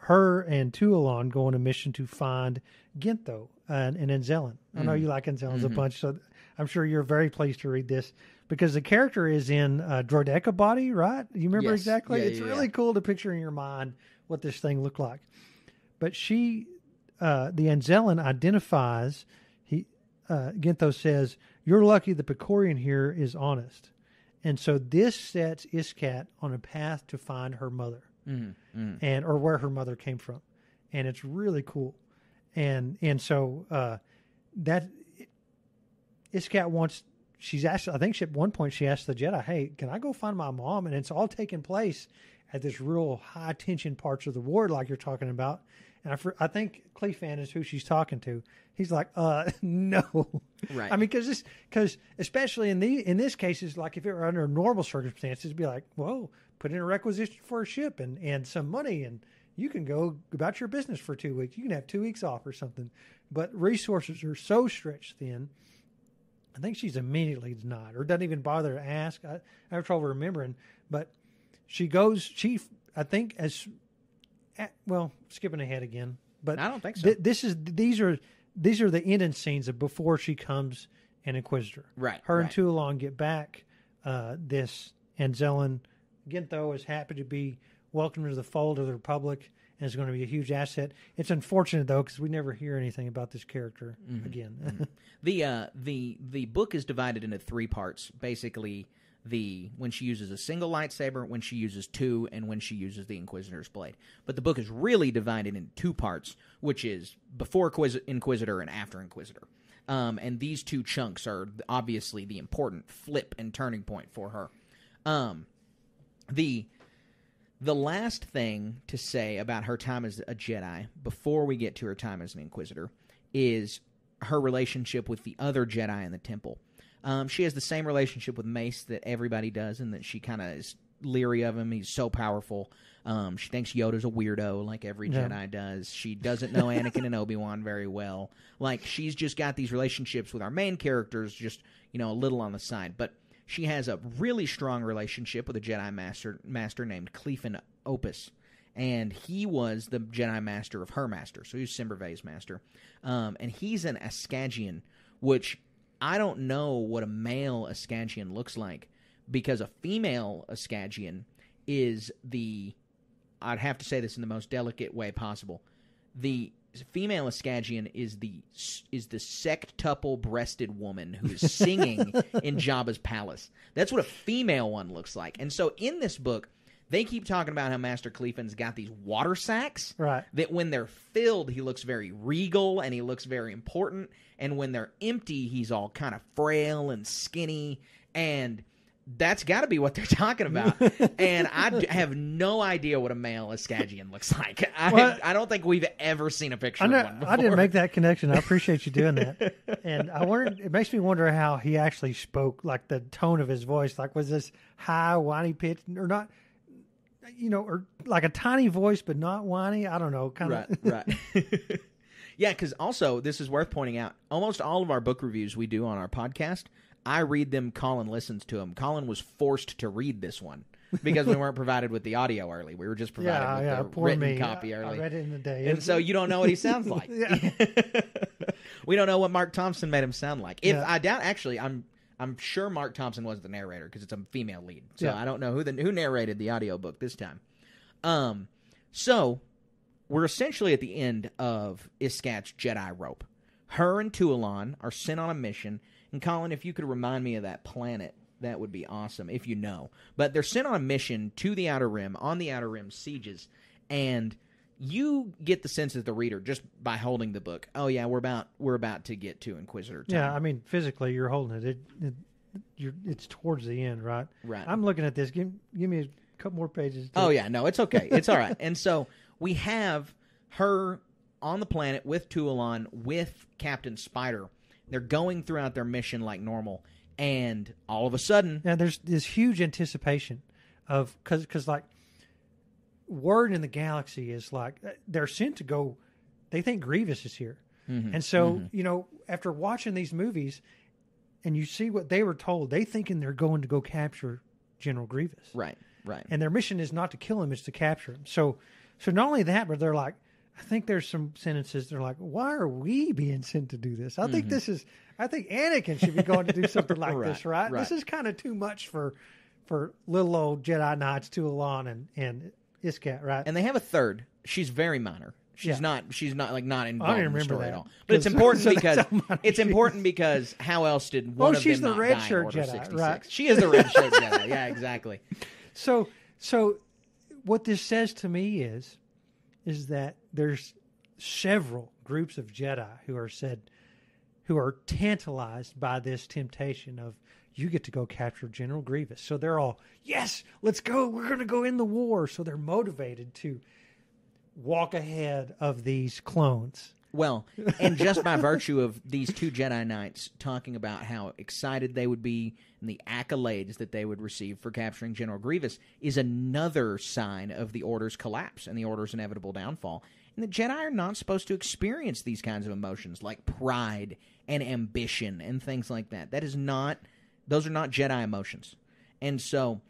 her and Tualon go on a mission to find Gintho and Enzellan. I know you like Enzellans a bunch, so I'm sure you're very pleased to read this, because the character is in Droideka body, right? You remember exactly? It's really cool to picture in your mind what this thing looked like. But the Enzellan identifies Gintho says, "You're lucky the Picorian here is honest." And so this sets Iskat on a path to find her mother, and or where her mother came from, and it's really cool. And so that Iskat wants. She's asked. I think at one point she asked the Jedi, "Hey, can I go find my mom?" And it's all taking place at this real high tension parts of the war, like you're talking about. And I think Cleefan is who she's talking to. He's like, no. Right. I mean, because especially in this case, it's like if it were under normal circumstances, it'd be like, well, put in a requisition for a ship and some money, and you can go about your business for 2 weeks. You can have 2 weeks off or something. But resources are so stretched thin. I think she's immediately denied, or doesn't even bother to ask. I have trouble remembering, but she goes. I think skipping ahead again, but I don't think so. These are the ending scenes of before she comes an Inquisitor. Right. Her and Tualon get back. And Zelen Gintho is happy to be welcomed to the fold of the Republic and is going to be a huge asset. It's unfortunate though because we never hear anything about this character again. The book is divided into 3 parts. Basically, when she uses a single lightsaber, when she uses 2, and when she uses the Inquisitor's blade. But the book is really divided into 2 parts, which is before Inquisitor and after Inquisitor. And these 2 chunks are obviously the important flip and turning point for her. The last thing to say about her time as a Jedi, before we get to her time as an Inquisitor, is her relationship with the other Jedi in the Temple. She has the same relationship with Mace that everybody does, and that she kind of is leery of him. He's so powerful. She thinks Yoda's a weirdo, like every Jedi does. She doesn't know Anakin and Obi-Wan very well. Like, she's just got these relationships with our main characters, just, a little on the side. But she has a really strong relationship with a Jedi master named Cleefan Opus. And he was the Jedi master of her master, so he's Cimbervay's master. And he's an Askagian, which I don't know what a male Askagian looks like, because a female Askagian is I'd have to say this in the most delicate way possible. The female Askagian is the sectuple-breasted woman who is singing in Jabba's palace. That's what a female one looks like. And so in this book, they keep talking about how Master Cleefan's got these water sacks. Right. That when they're filled, he looks very regal and he looks very important. And when they're empty, he's all kind of frail and skinny. And that's got to be what they're talking about. And I have no idea what a male Askagian looks like. I don't think we've ever seen a picture of one before. I didn't make that connection. I appreciate you doing that. And it makes me wonder how he actually spoke, like the tone of his voice. Like, was this high, whiny pitch or not? Or like a tiny voice, but not whiny. I don't know. Right. Yeah, because also, this is worth pointing out, almost all of our book reviews we do on our podcast, I read them, Colin listens to them. Colin was forced to read this one because we weren't provided with the audio early. We were just provided with the written copy early. I read it in the day. And so you don't know what he sounds like. We don't know what Mark Thompson made him sound like. I doubt, actually, I'm sure Mark Thompson was the narrator because it's a female lead. So I don't know who narrated the audiobook this time. So we're essentially at the end of Iskat's Jedi rope. Her and Tualon are sent on a mission. And Colin, if you could remind me of that planet, that would be awesome, if you know. But they're sent on a mission to the Outer Rim, on the Outer Rim sieges. And you get the sense as the reader, just by holding the book, oh yeah, we're about to get to Inquisitor time. Yeah, I mean, physically you're holding it. It's towards the end, right? Right. I'm looking at this. Give me a couple more pages. Oh yeah, no, it's okay. It's all right. And so we have her on the planet with Tualon, with Captain Spider. They're going throughout their mission like normal, and all of a sudden, there's this huge anticipation of because like word in the galaxy is like they're sent to go. They think Grievous is here, and so after watching these movies, and you see what they were told, they thinking they're going to go capture General Grievous, right, and their mission is not to kill him; it's to capture him. So not only that, but they're like. I think there's some sentences they're like, why are we being sent to do this? I think Anakin should be going to do something like this, right? This is kind of too much for little old Jedi Knights Tualon and Iskat, right? And they have a third. She's very minor. She's not like not I involved don't in the remember story that. at all. But it's 'Cause- important so that's because how much it's she important because how else did one of she's them the not red die in shirt Order Jedi, 66? right. She is the red shirt Jedi. Yeah, exactly. So what this says to me is that there's several groups of Jedi who are tantalized by this temptation of, you get to go capture General Grievous. So they're all, yes, let's go. We're going to go in the war. So they're motivated to walk ahead of these clones. Well, and just by virtue of these two Jedi Knights talking about how excited they would be and the accolades that they would receive for capturing General Grievous is another sign of the Order's collapse and the Order's inevitable downfall. And the Jedi are not supposed to experience these kinds of emotions like pride and ambition and things like that. Those are not Jedi emotions. And so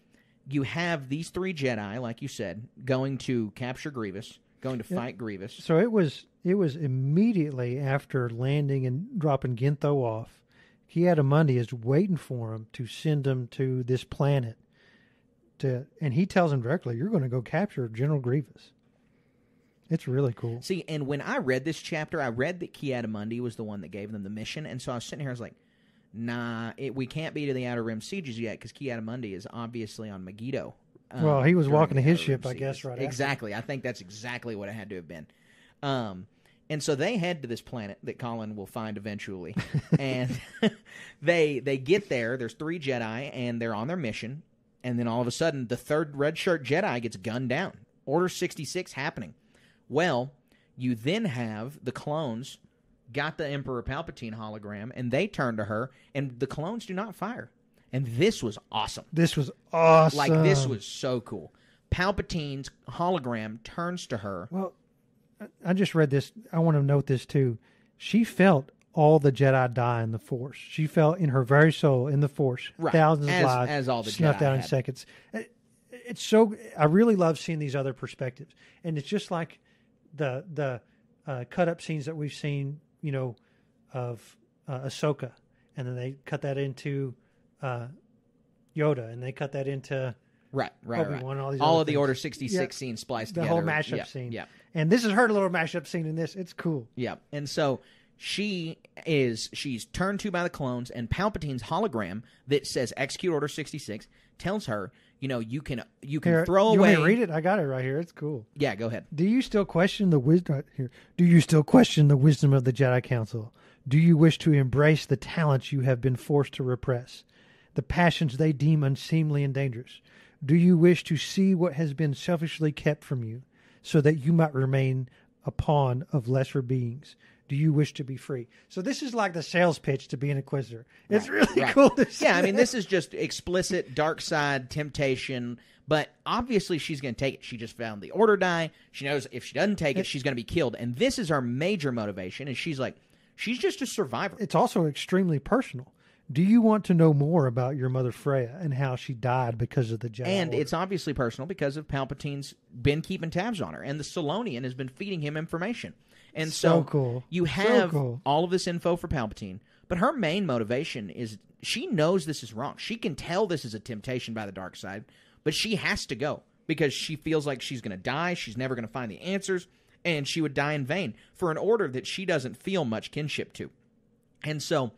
you have these three Jedi, like you said, going to capture Grievous, going to fight Grievous. So it was immediately after landing and dropping Gintho off. Ki-Adi-Mundi is waiting for him to send him to this planet. And he tells him directly, you're going to go capture General Grievous. It's really cool. See, and when I read this chapter, I read that Ki-Adi-Mundi was the one that gave them the mission. And so I was sitting here, I was like, nah, we can't be to the Outer Rim sieges yet because Ki-Adi-Mundi is obviously on Megiddo. Well, he was during walking to the his Outer Rim ship, I guess, sieges. right Exactly. I think that's exactly what it had to have been. And so they head to this planet that Colin will find eventually. And they get there. There's three Jedi, and they're on their mission. And then all of a sudden, the third red shirt Jedi gets gunned down. Order 66 happening. Well, you then have the clones got the Emperor Palpatine hologram, and they turn to her, and the clones do not fire. And this was awesome. This was awesome. Like, this was so cool. Palpatine's hologram turns to her. Well, I just read this. I want to note this, too. She felt all the Jedi die in the Force. She felt in her very soul in the Force. Right. Thousands As of lives as all the snuffed Jedi out in had. seconds. It's so... I really love seeing these other perspectives. And it's just like the cut-up scenes that we've seen, of Ahsoka. And then they cut that into Yoda. And they cut that into... Right. Obi-Wan, all these all other of the things. Order 66 scenes spliced the together. whole mashup Yeah, scene. Yeah. And this is her little mashup scene in this. It's cool. Yeah. And so she's turned to by the clones, and Palpatine's hologram that says execute Order 66 tells her, you can Here, throw you away. want me to read it? I got it right here. It's cool. Yeah, go ahead. Do you still question the wisdom here? Do you still question the wisdom of the Jedi Council? Do you wish to embrace the talents you have been forced to repress, the passions they deem unseemly and dangerous? Do you wish to see what has been selfishly kept from you, so that you might remain a pawn of lesser beings? Do you wish to be free? So this is like the sales pitch to be an Inquisitor. It's really cool to see. Yeah, I mean, this is just explicit dark side temptation, but obviously she's going to take it. She just found the Order die. She knows if she doesn't take it, she's going to be killed. And this is our major motivation, and she's just a survivor. It's also extremely personal. Do you want to know more about your mother Freya and how she died because of the Jedi And Order? it's obviously personal because of Palpatine's been keeping tabs on her, and the Solonian has been feeding him information. And so cool. You have cool. all of this info for Palpatine, but her main motivation is she knows this is wrong. She can tell this is a temptation by the dark side, but she has to go because she feels like she's going to die. She's never going to find the answers, and she would die in vain for an order that she doesn't feel much kinship to. And so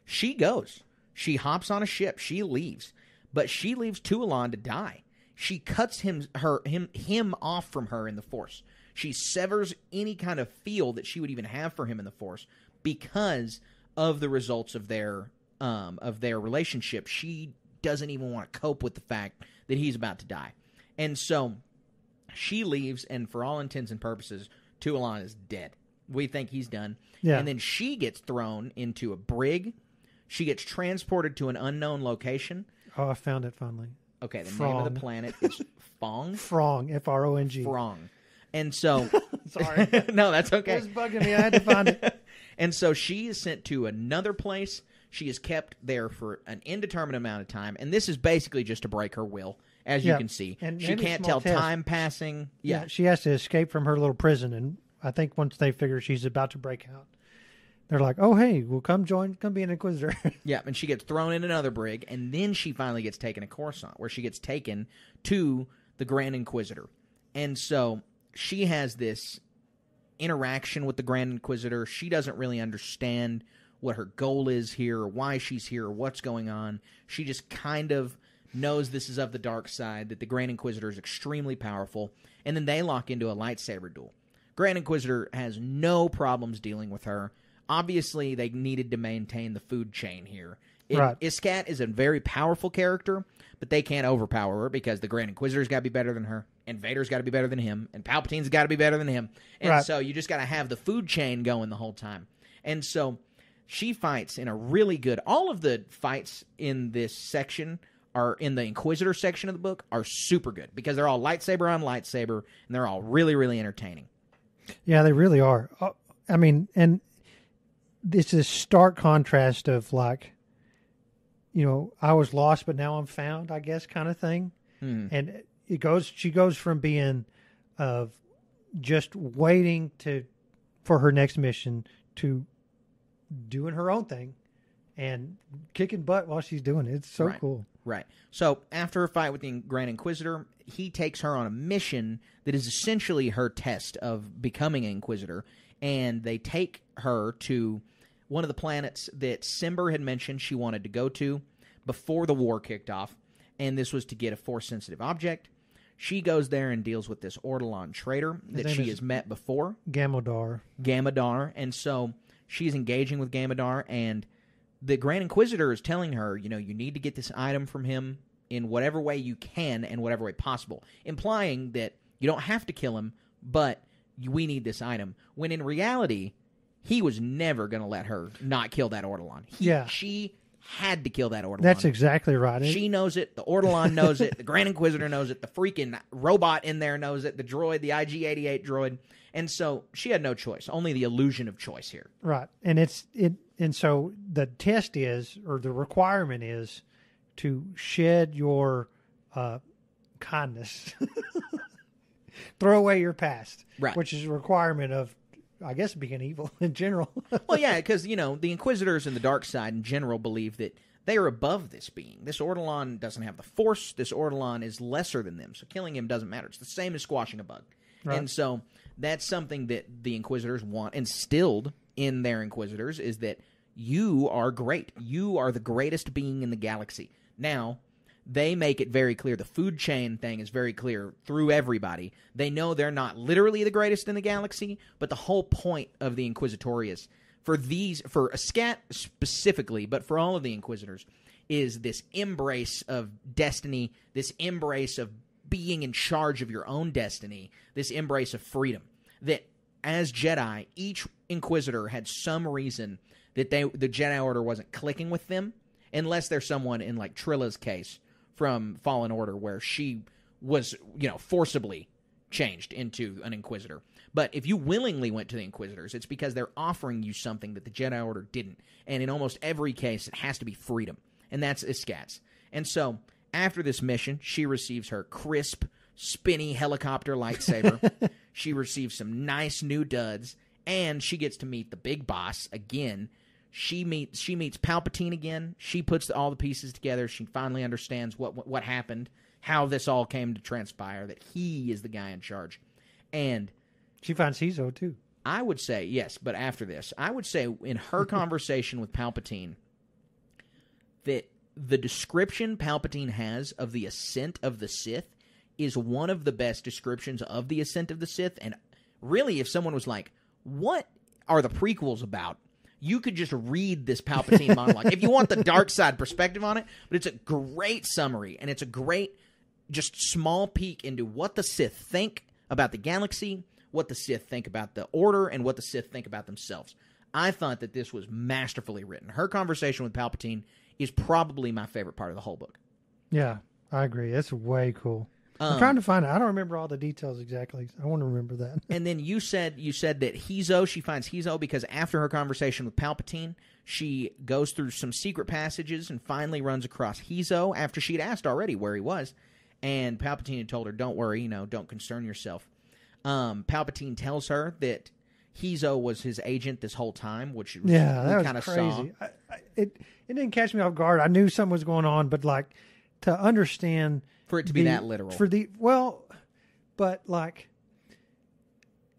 she goes. She hops on a ship. She leaves. But she leaves Tualan to die. She cuts him off from her in the Force. She severs any kind of feel that she would even have for him in the Force because of the results of their relationship. She doesn't even want to cope with the fact that he's about to die. And so she leaves, and for all intents and purposes, Tualan is dead. We think he's done. Yeah. And then she gets thrown into a brig. She gets transported to an unknown location. Oh, I found it finally. Okay, the name of the planet is Fong. Frong, F-R-O-N-G. Frong. And so... Sorry. No, that's okay. It was bugging me. I had to find it. And so she is sent to another place. She is kept there for an indeterminate amount of time. And this is basically just to break her will, as you can see. And she maybe a can't small tell test. time passing. Yeah. She has to escape from her little prison, and I think once they figure she's about to break out, they're like, "Oh, hey, well, come be an Inquisitor." Yeah, and she gets thrown in another brig, and then she finally gets taken to Coruscant, where she gets taken to the Grand Inquisitor. And so she has this interaction with the Grand Inquisitor. She doesn't really understand what her goal is here, or why she's here, or what's going on. She just kind of knows this is of the dark side, that the Grand Inquisitor is extremely powerful, and then they lock into a lightsaber duel. Grand Inquisitor has no problems dealing with her. Obviously, they needed to maintain the food chain here. Right. Iskat is a very powerful character, but they can't overpower her because the Grand Inquisitor's got to be better than her, and Vader's got to be better than him, and Palpatine's got to be better than him. And so you just got to have the food chain going the whole time. And so she fights in a really good... All of the fights in this section are in the Inquisitor section of the book are super good because they're all lightsaber on lightsaber, and they're all really, really entertaining. Yeah, they really are. I mean, and it's a stark contrast of like, you know, I was lost, but now I'm found, I guess, kind of thing. And she goes from being just waiting for her next mission to doing her own thing and kicking butt while she's doing it. It's so cool. Right. So after her fight with the Grand Inquisitor, he takes her on a mission that is essentially her test of becoming an Inquisitor, and they take her to one of the planets that Simber had mentioned she wanted to go to before the war kicked off, and this was to get a Force-sensitive object. She goes there and deals with this Ortolan traitor that she has met before. Gamadar. And so she's engaging with Gamadar, and the Grand Inquisitor is telling her, you know, you need to get this item from him in whatever way you can and whatever way possible, implying that you don't have to kill him, but we need this item. When in reality, he was never going to let her not kill that Ortolan. She had to kill that Ortolan. That's exactly right. She knows it. The Ortolan knows it. The Grand Inquisitor knows it. The freaking robot in there knows it. The droid, the IG-88 droid. And so she had no choice. Only the illusion of choice here. Right. And so the test is, or the requirement is, to shed your kindness. Throw away your past. Right. Which is a requirement of, I guess, being evil in general. Well, yeah, because, you know, the Inquisitors and the dark side in general believe that they are above this being. This Ortolan doesn't have the Force. This Ortolan is lesser than them. So killing him doesn't matter. It's the same as squashing a bug. Right. And so that's something that the Inquisitors want instilled in their Inquisitors, is that you are great. You are the greatest being in the galaxy. Now, they make it very clear. The food chain thing is very clear through everybody. They know they're not literally the greatest in the galaxy, but the whole point of the Inquisitorius, for Iskat specifically, but for all of the Inquisitors, is this embrace of destiny, this embrace of being in charge of your own destiny, this embrace of freedom. That as Jedi, each Inquisitor had some reason that the Jedi Order wasn't clicking with them, unless there's someone in like Trilla's case from Fallen Order where she was, you know, forcibly changed into an Inquisitor. But if you willingly went to the Inquisitors, it's because they're offering you something that the Jedi Order didn't. And in almost every case, it has to be freedom. And that's Iskat's. And so after this mission, she receives her crisp, spinny helicopter lightsaber. She receives some nice new duds, and she gets to meet the big boss again. She meets Palpatine again. She puts all the pieces together. She finally understands what happened, how this all came to transpire, that he is the guy in charge. And she finds Hizo too. I would say, yes, but after this, I would say in her conversation with Palpatine that the description Palpatine has of the ascent of the Sith is one of the best descriptions of the ascent of the Sith. And really, if someone was like, what are the prequels about? You could just read this Palpatine monologue if you want the dark side perspective on it. But it's a great summary, and it's a great, just small peek into what the Sith think about the galaxy, what the Sith think about the Order, and what the Sith think about themselves. I thought that this was masterfully written. Her conversation with Palpatine is probably my favorite part of the whole book. Yeah, I agree. That's way cool. I'm trying to find it. I don't remember all the details exactly. I want to remember that. And then you said that Hizo, she finds Hizo because after her conversation with Palpatine, she goes through some secret passages and finally runs across Hizo after she'd asked already where he was. And Palpatine had told her, don't worry, you know, don't concern yourself. Palpatine tells her that Hizo was his agent this whole time, which that was crazy. It didn't catch me off guard. I knew something was going on, but like to understand... For it to be that literal. But like,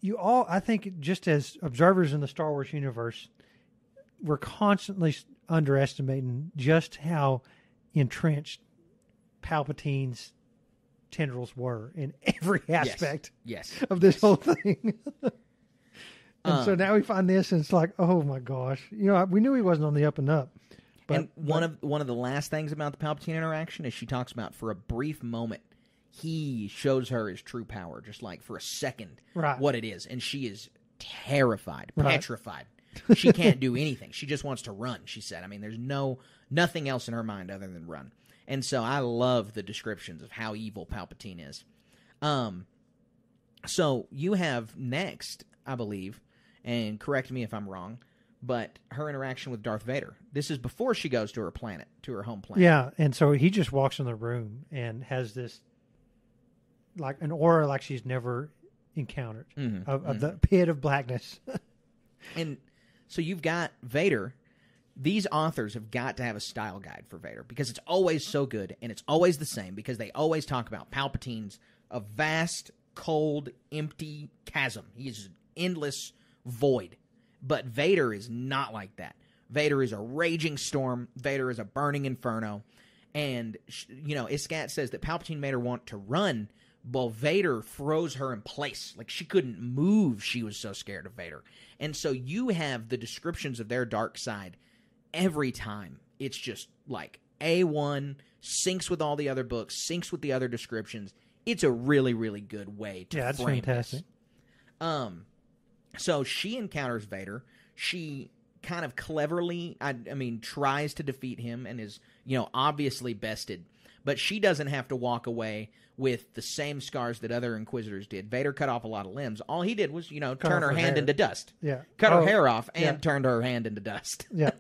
I think, just as observers in the Star Wars universe, we're constantly underestimating just how entrenched Palpatine's tendrils were in every aspect of this whole thing. And so now we find this, and it's like, oh my gosh, we knew he wasn't on the up and up. But one of the last things about the Palpatine interaction is she talks about, for a brief moment, he shows her his true power, just like for a second, what it is, and she is terrified, petrified. She can't do anything. She just wants to run, she said. I mean, there's nothing else in her mind other than run. And so I love the descriptions of how evil Palpatine is. So you have next, I believe, and correct me if I'm wrong, but her interaction with Darth Vader. This is before she goes to her planet, to her home planet. Yeah, and so he just walks in the room and has this, like, an aura like she's never encountered of the pit of blackness. And so you've got Vader. These authors have got to have a style guide for Vader because it's always so good and it's always the same because they always talk about Palpatine's a vast, cold, empty chasm. He is an endless void. But Vader is not like that. Vader is a raging storm. Vader is a burning inferno. And, Iskat says that Palpatine made her want to run, while Vader froze her in place. Like, she couldn't move. She was so scared of Vader. And so you have the descriptions of their dark side every time. It's just like A1, syncs with all the other books, syncs with the other descriptions. It's a really, really good way to frame fantastic. This. So she encounters Vader. She kind of cleverly, tries to defeat him and is, obviously bested. But she doesn't have to walk away with the same scars that other Inquisitors did. Vader cut off a lot of limbs. All he did was, turn her hand into dust. Yeah. Cut her hair off and turned her hand into dust. Yeah.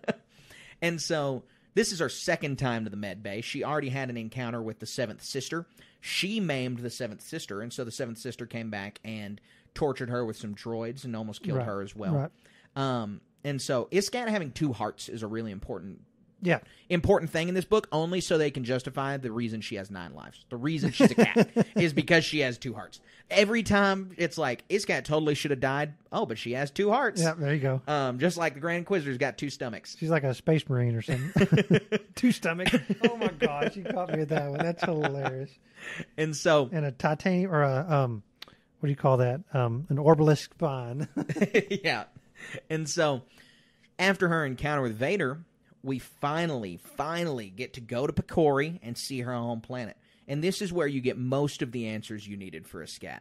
And so this is her second time to the med bay. She already had an encounter with the Seventh Sister. She maimed the Seventh Sister, and so the Seventh Sister came back and tortured her with some droids and almost killed her as well. Right. And so Iskat having two hearts is a really important Yeah. important thing in this book, only so they can justify the reason she has 9 lives. The reason she's a cat is because she has 2 hearts. Every time it's like, Iskat totally should have died. Oh, but she has 2 hearts. Yeah, there you go. Just like the Grand Inquisitor's got 2 stomachs. She's like a space marine or something. 2 stomachs. Oh my gosh, you caught me with that one. That's hilarious. And so, and a titanium or a what do you call that? An orbalisk spine. yeah. And so, after her encounter with Vader, we finally get to go to Picori and see her home planet. And this is where you get most of the answers you needed for Iskat.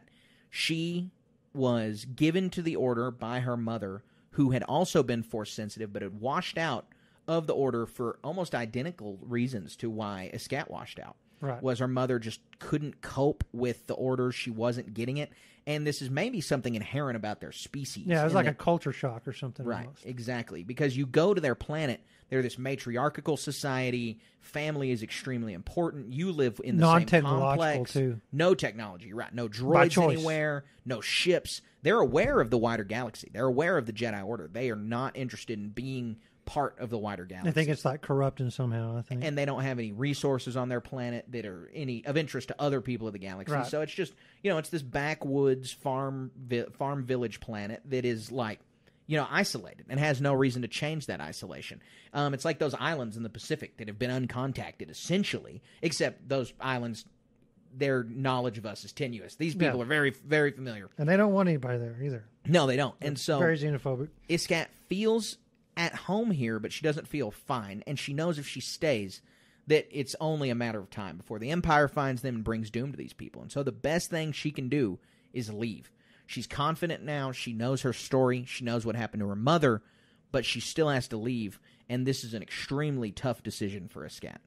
She was given to the Order by her mother, who had also been Force sensitive, but had washed out of the Order for almost identical reasons to why Iskat washed out. Right. Was her mother just couldn't cope with the Order. She wasn't getting it. And this is maybe something inherent about their species. Yeah, it was like a culture shock or something. Right, almost. exactly. Because you go to their planet, they're this matriarchal society. Family is extremely important. You live in the same complex. Too. No technology, right. No droids anywhere. No ships. They're aware of the wider galaxy. They're aware of the Jedi Order. They are not interested in being part of the wider galaxy. I think it's like corrupting somehow, I think. And they don't have any resources on their planet that are any of interest to other people of the galaxy. Right. So it's just, it's this backwoods farm village planet that is like, isolated and has no reason to change that isolation. It's like those islands in the Pacific that have been uncontacted, essentially, except those islands, their knowledge of us is tenuous. These people are very, very familiar. And they don't want anybody there either. No, they don't. They're and so very xenophobic. Iskat feels at home here, but she doesn't feel fine, and she knows if she stays that it's only a matter of time before the Empire finds them and brings doom to these people. And so the best thing she can do is leave. She's confident now. She knows her story. She knows what happened to her mother, but she still has to leave, and this is an extremely tough decision for Iskat.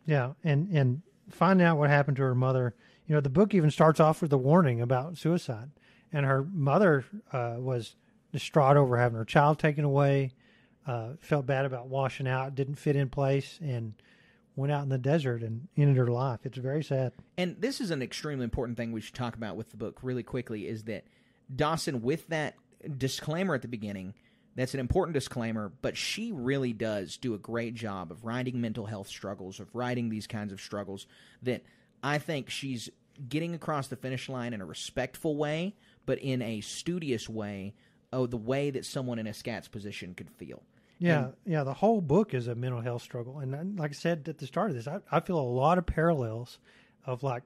Yeah, and finding out what happened to her mother, the book even starts off with a warning about suicide, and her mother was distraught over having her child taken away, felt bad about washing out, didn't fit in place, and went out in the desert and ended her life. It's very sad. And this is an extremely important thing we should talk about with the book really quickly, is that Dawson, with that disclaimer at the beginning, that's an important disclaimer, but she really does do a great job of writing mental health struggles, of writing these kinds of struggles, that I think she's getting across the finish line in a respectful way, but in a studious way, the way that someone in Iskat's position could feel. Yeah, the whole book is a mental health struggle. And like I said at the start of this, I feel a lot of parallels of like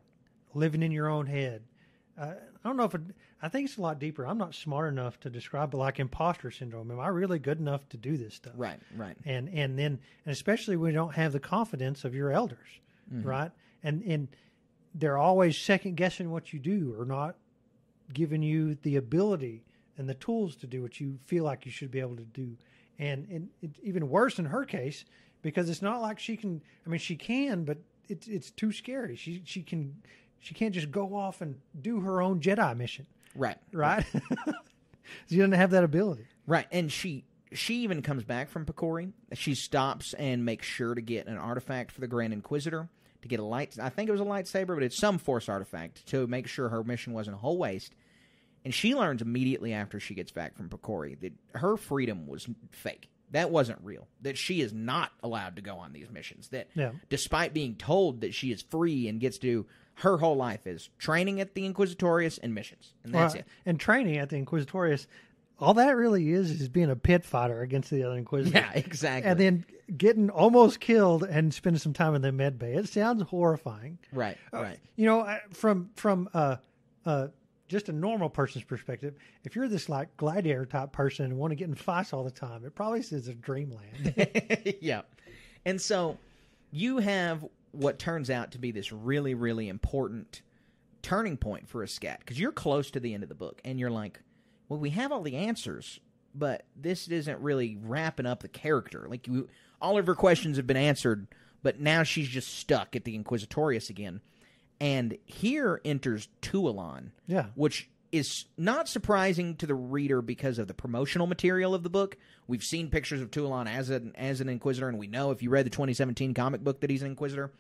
living in your own head. I don't know if I think it's a lot deeper. I'm not smart enough to describe it, like imposter syndrome. Am I really good enough to do this stuff? Right. And especially when you don't have the confidence of your elders, right? And they're always second guessing what you do or not giving you the ability and the tools to do what you feel like you should be able to do. And it's even worse in her case because it's not like she can. I mean, she can, but it's too scary. She can't just go off and do her own Jedi mission. Right. She doesn't have that ability. Right, and she even comes back from Picori. She stops and makes sure to get an artifact for the Grand Inquisitor, to get I think it was a lightsaber, but it's some Force artifact to make sure her mission wasn't a whole waste. And she learns immediately after she gets back from Picori that her freedom was fake. That wasn't real. That she is not allowed to go on these missions. That despite being told that she is free and gets to, her whole life is training at the Inquisitorius and missions. And that's it. And training at the Inquisitorius, all that really is being a pit fighter against the other Inquisitors. Yeah, exactly. And then getting almost killed and spending some time in the med bay. It sounds horrifying. Right. From just a normal person's perspective, if you're this like gladiator type person and want to get in fights all the time, it probably is a dreamland. Yeah. And so you have what turns out to be this really, really important turning point for Iskat, because you're close to the end of the book and you're like, well, we have all the answers, but this isn't really wrapping up the character. Like all of her questions have been answered, but now she's just stuck at the Inquisitorius again. And here enters Tualon, which is not surprising to the reader because of the promotional material of the book. We've seen pictures of Tualon as an Inquisitor, and we know if you read the 2017 comic book that he's an Inquisitor.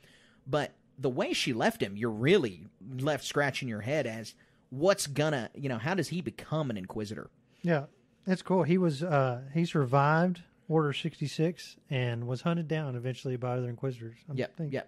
But the way she left him, you're really left scratching your head as what's gonna, how does he become an Inquisitor? Yeah, that's cool. He survived Order 66 and was hunted down eventually by other Inquisitors.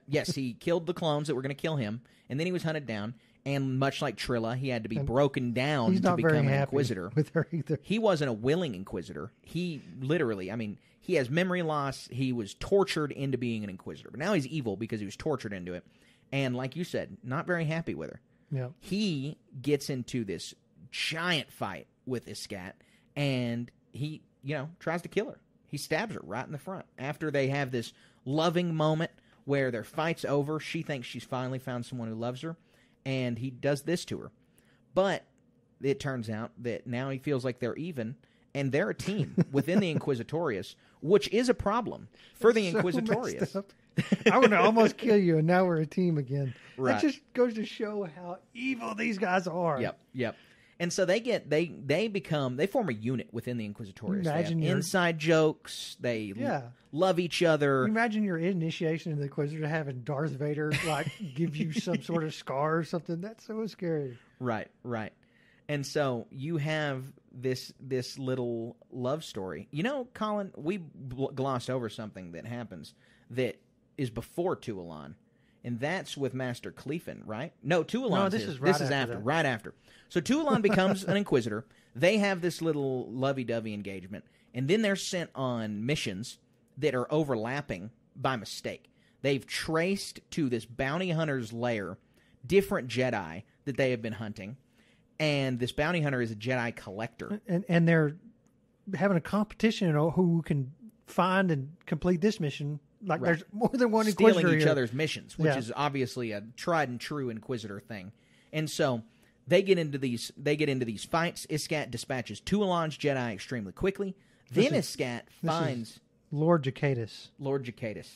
Yes, he killed the clones that were going to kill him, and then he was hunted down. And much like Trilla, he had to be broken down to become an Inquisitor. With her either. He wasn't a willing Inquisitor. He literally, he has memory loss. He was tortured into being an Inquisitor. But now he's evil because he was tortured into it. And like you said, not very happy with her. Yeah. He gets into this giant fight with Iskat, and he, tries to kill her. He stabs her right in the front. After they have this loving moment where their fight's over, she thinks she's finally found someone who loves her, and he does this to her. But it turns out that now he feels like they're even, and they're a team within the Inquisitorius, which is a problem for the Inquisitorius. I would almost kill you, and now we're a team again. Right. That just goes to show how evil these guys are. Yep. And so they form a unit within the Inquisitorius. Imagine they have inside jokes. They love each other. Imagine your initiation in the Inquisitor having Darth Vader give you some sort of scar or something. That's so scary. Right. And so you have this little love story. Colin, we glossed over something that happens that is before Tualon. And that's with Master Cleefin, right? No, Tualon. No, this is after. Right after. So Tualon becomes an Inquisitor. They have this little lovey-dovey engagement, and then they're sent on missions that are overlapping by mistake. They've traced to this bounty hunter's lair different Jedi that they have been hunting, and this bounty hunter is a Jedi collector. And they're having a competition who can find and complete this mission. There's more than one Inquisitor stealing each here. Other's missions, which is obviously a tried and true Inquisitor thing. And so they get into these fights. Iskat dispatches Tualon's Jedi extremely quickly. Iskat finds Lord Jacatus. Lord Jacatus.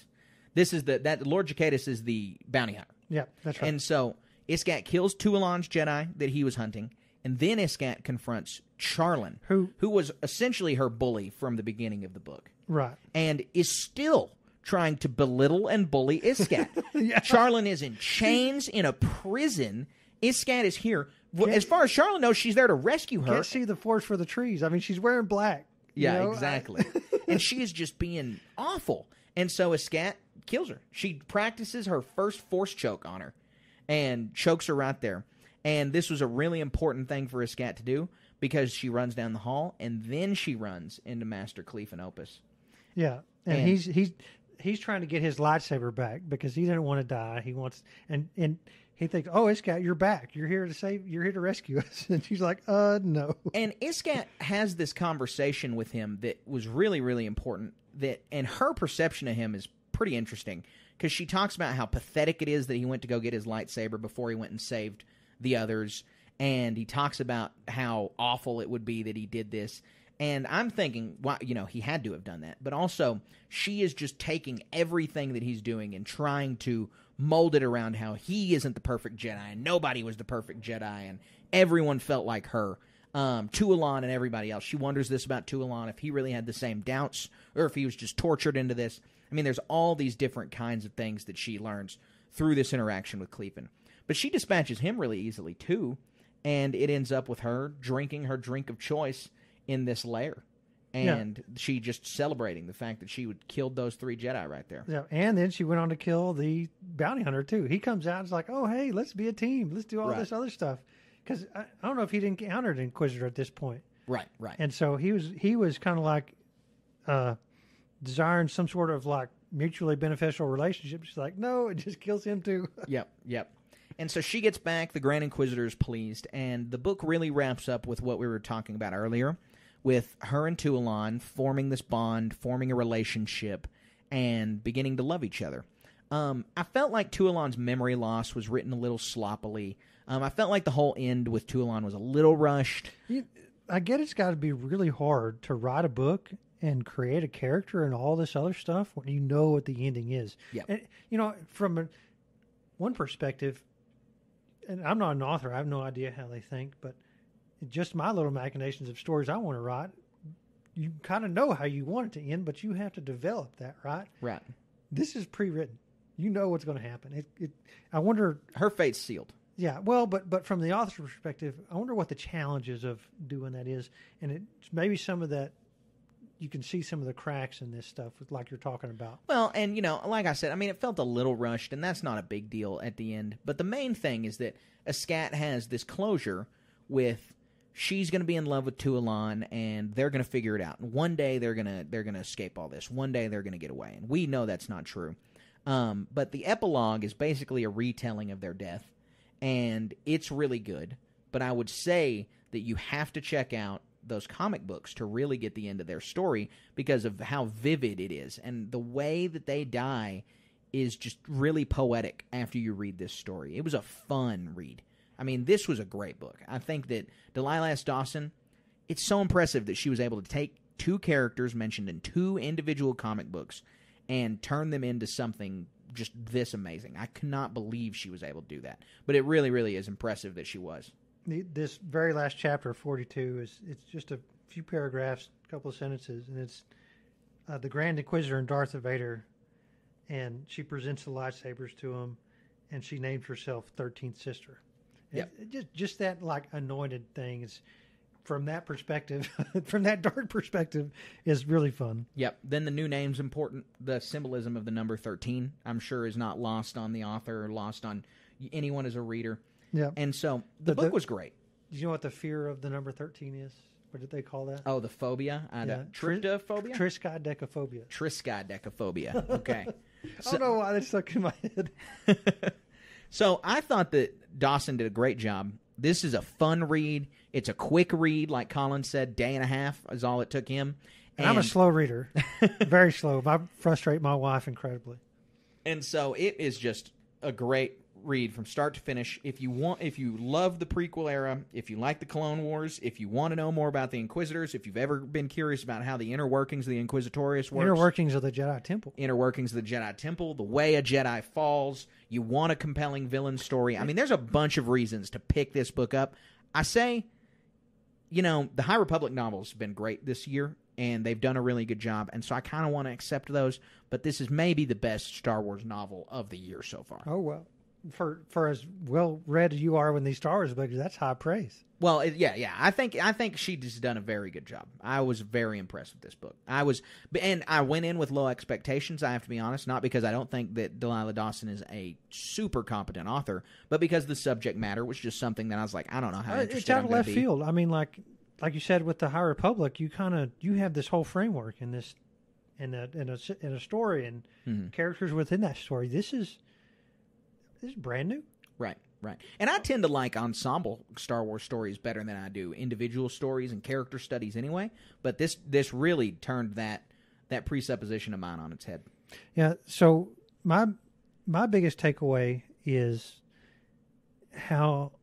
Lord Jacatus is the bounty hunter. Yeah, that's right. And so Iskat kills Tualon's Jedi that he was hunting, and then Iskat confronts Charlin, who was essentially her bully from the beginning of the book. Right. And is still trying to belittle and bully Iskat. Charlin is in chains in a prison. Iskat is here. As far as Charlin knows, she's there to rescue her. Can't see the forest for the trees. She's wearing black. Yeah, exactly. And she is just being awful. And so Iskat kills her. She practices her first force choke on her and chokes her right there. And this was a really important thing for Iskat to do because she runs down the hall and then she runs into Master Cleef and Opus. Yeah, and he's trying to get his lightsaber back because he didn't want to die. He wants and he thinks, "Oh, Iskat, you're back. You're here to rescue us." And she's like, no." And Iskat has this conversation with him that was really, really important. And her perception of him is pretty interesting because she talks about how pathetic it is that he went to go get his lightsaber before he went and saved the others, and he talks about how awful it would be that he did this. And I'm thinking, well, he had to have done that. But also, she is just taking everything that he's doing and trying to mold it around how he isn't the perfect Jedi, and nobody was the perfect Jedi, and everyone felt like her. Tualon and everybody else. She wonders this about Tualon, if he really had the same doubts, or if he was just tortured into this. I mean, there's all these different kinds of things that she learns through this interaction with Cleefin. But she dispatches him really easily, too, and it ends up with her drinking her drink of choice in this lair. And she just celebrating the fact that she would killed those 3 Jedi right there. Yeah, and then she went on to kill the bounty hunter, too. He comes out and is like, "Oh, hey, let's be a team. Let's do all this other stuff." Because I don't know if he'd encountered an Inquisitor at this point. Right. And so he was kind of like desiring some sort of like mutually beneficial relationship. She's like, no, it just kills him too. Yep. And so she gets back, the Grand Inquisitor is pleased, and the book really wraps up with what we were talking about earlier, with her and Tualon forming this bond, forming a relationship, and beginning to love each other. I felt like Tualon's memory loss was written a little sloppily. I felt like the whole end with Tualon was a little rushed. I get it's got to be really hard to write a book and create a character and all this other stuff when you know what the ending is. Yeah. And, from one perspective, and I'm not an author, I have no idea how they think, but just my little machinations of stories I want to write, you kind of know how you want it to end, but you have to develop that, right? Right. This is pre-written. You know what's going to happen. I wonder... Her fate's sealed. Yeah, well, but from the author's perspective, I wonder what the challenges of doing that is. And it's maybe some of that, you can see some of the cracks in this stuff, like you're talking about. Well, and, like I said, I mean, it felt a little rushed, and that's not a big deal at the end. But the main thing is that Iskat has this closure with she's going to be in love with Tualon, and they're going to figure it out. And one day they're going to escape all this. One day they're going to get away. And we know that's not true. But the epilogue is basically a retelling of their death. And it's really good, but I would say that you have to check out those comic books to really get the end of their story because of how vivid it is. And the way that they die is just really poetic after you read this story. It was a fun read. I mean, this was a great book. I think that Delilah S. Dawson, it's so impressive that she was able to take 2 characters mentioned in 2 individual comic books and turn them into something just this amazing. I cannot believe she was able to do that. But it really, really is impressive that she was. This very last chapter, 42, it's just a few paragraphs, a couple of sentences, and it's the Grand Inquisitor and Darth Vader, and she presents the lightsabers to him, and she names herself 13th Sister. Yep. Just that like anointed thing is, from that perspective, from that dark perspective, is really fun. Yep. Then the new name's important. The symbolism of the number 13, I'm sure, is not lost on the author or lost on anyone as a reader. Yeah. And so the book was great. Do you know what the fear of the number 13 is? What did they call that? Oh, the phobia? Tryptophobia? Triskaidekaphobia. Triskaidekaphobia. Okay. I don't know why that stuck in my head. So I thought that Dawson did a great job. This is a fun read. It's a quick read, like Colin said. Day and a half is all it took him. And I'm a slow reader. Very slow. I frustrate my wife incredibly. And so it is just a great read from start to finish. If you love the prequel era, if you like the Clone Wars, if you want to know more about the Inquisitors, if you've ever been curious about how the inner workings of the Inquisitorius works, inner workings of the Jedi Temple, the way a Jedi falls, you want a compelling villain story. I mean, there's a bunch of reasons to pick this book up. I say, the High Republic novels have been great this year, and they've done a really good job, and so I kind of want to accept those, but this is maybe the best Star Wars novel of the year so far. Oh, well. for as well read as you are in these Star Wars books, that's high praise. Well, yeah. I think she just done a very good job. I was very impressed with this book. And I went in with low expectations. I have to be honest, not because I don't think that Delilah Dawson is a super competent author, but because the subject matter was just something that I was like, I don't know how interested it's out I'm of gonna left be. field. I mean, like you said with the High Republic, you have this whole framework in this in a story and characters within that story. This is brand new. Right. And I tend to like ensemble Star Wars stories better than I do individual stories and character studies anyway, but this really turned that presupposition of mine on its head. Yeah, so my biggest takeaway is how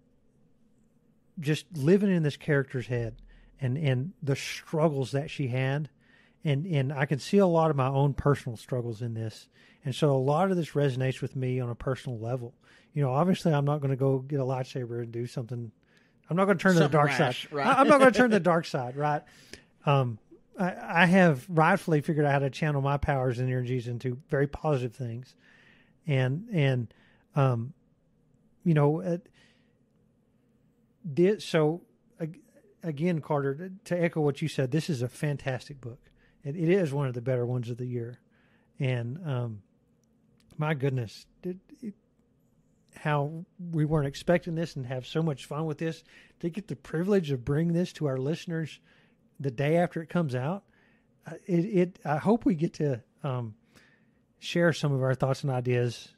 just living in this character's head and the struggles that she had, and I can see a lot of my own personal struggles in this, and so a lot of this resonates with me on a personal level. Obviously, I'm not going to go get a lightsaber and do something. I'm not going to turn to the dark side. Right? I'm not going to turn to the dark side, right? I have rightfully figured out how to channel my powers and energies into very positive things, so again, Carter, to echo what you said, this is a fantastic book. It is one of the better ones of the year, and my goodness, how we weren't expecting this and have so much fun with this. To get the privilege of bringing this to our listeners the day after it comes out, I hope we get to share some of our thoughts and ideas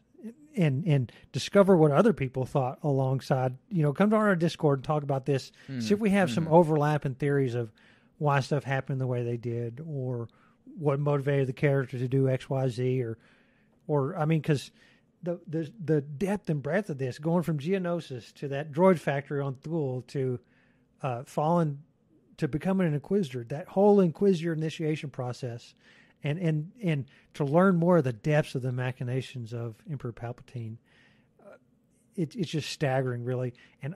and discover what other people thought alongside. Come to our Discord and talk about this. See if we have some overlap in theories of why stuff happened the way they did, or what motivated the character to do X, Y, Z, or I mean, because the depth and breadth of this, going from Geonosis to that droid factory on Thule to falling to becoming an Inquisitor, that whole Inquisitor initiation process, and to learn more of the depths of the machinations of Emperor Palpatine, it's just staggering, really. And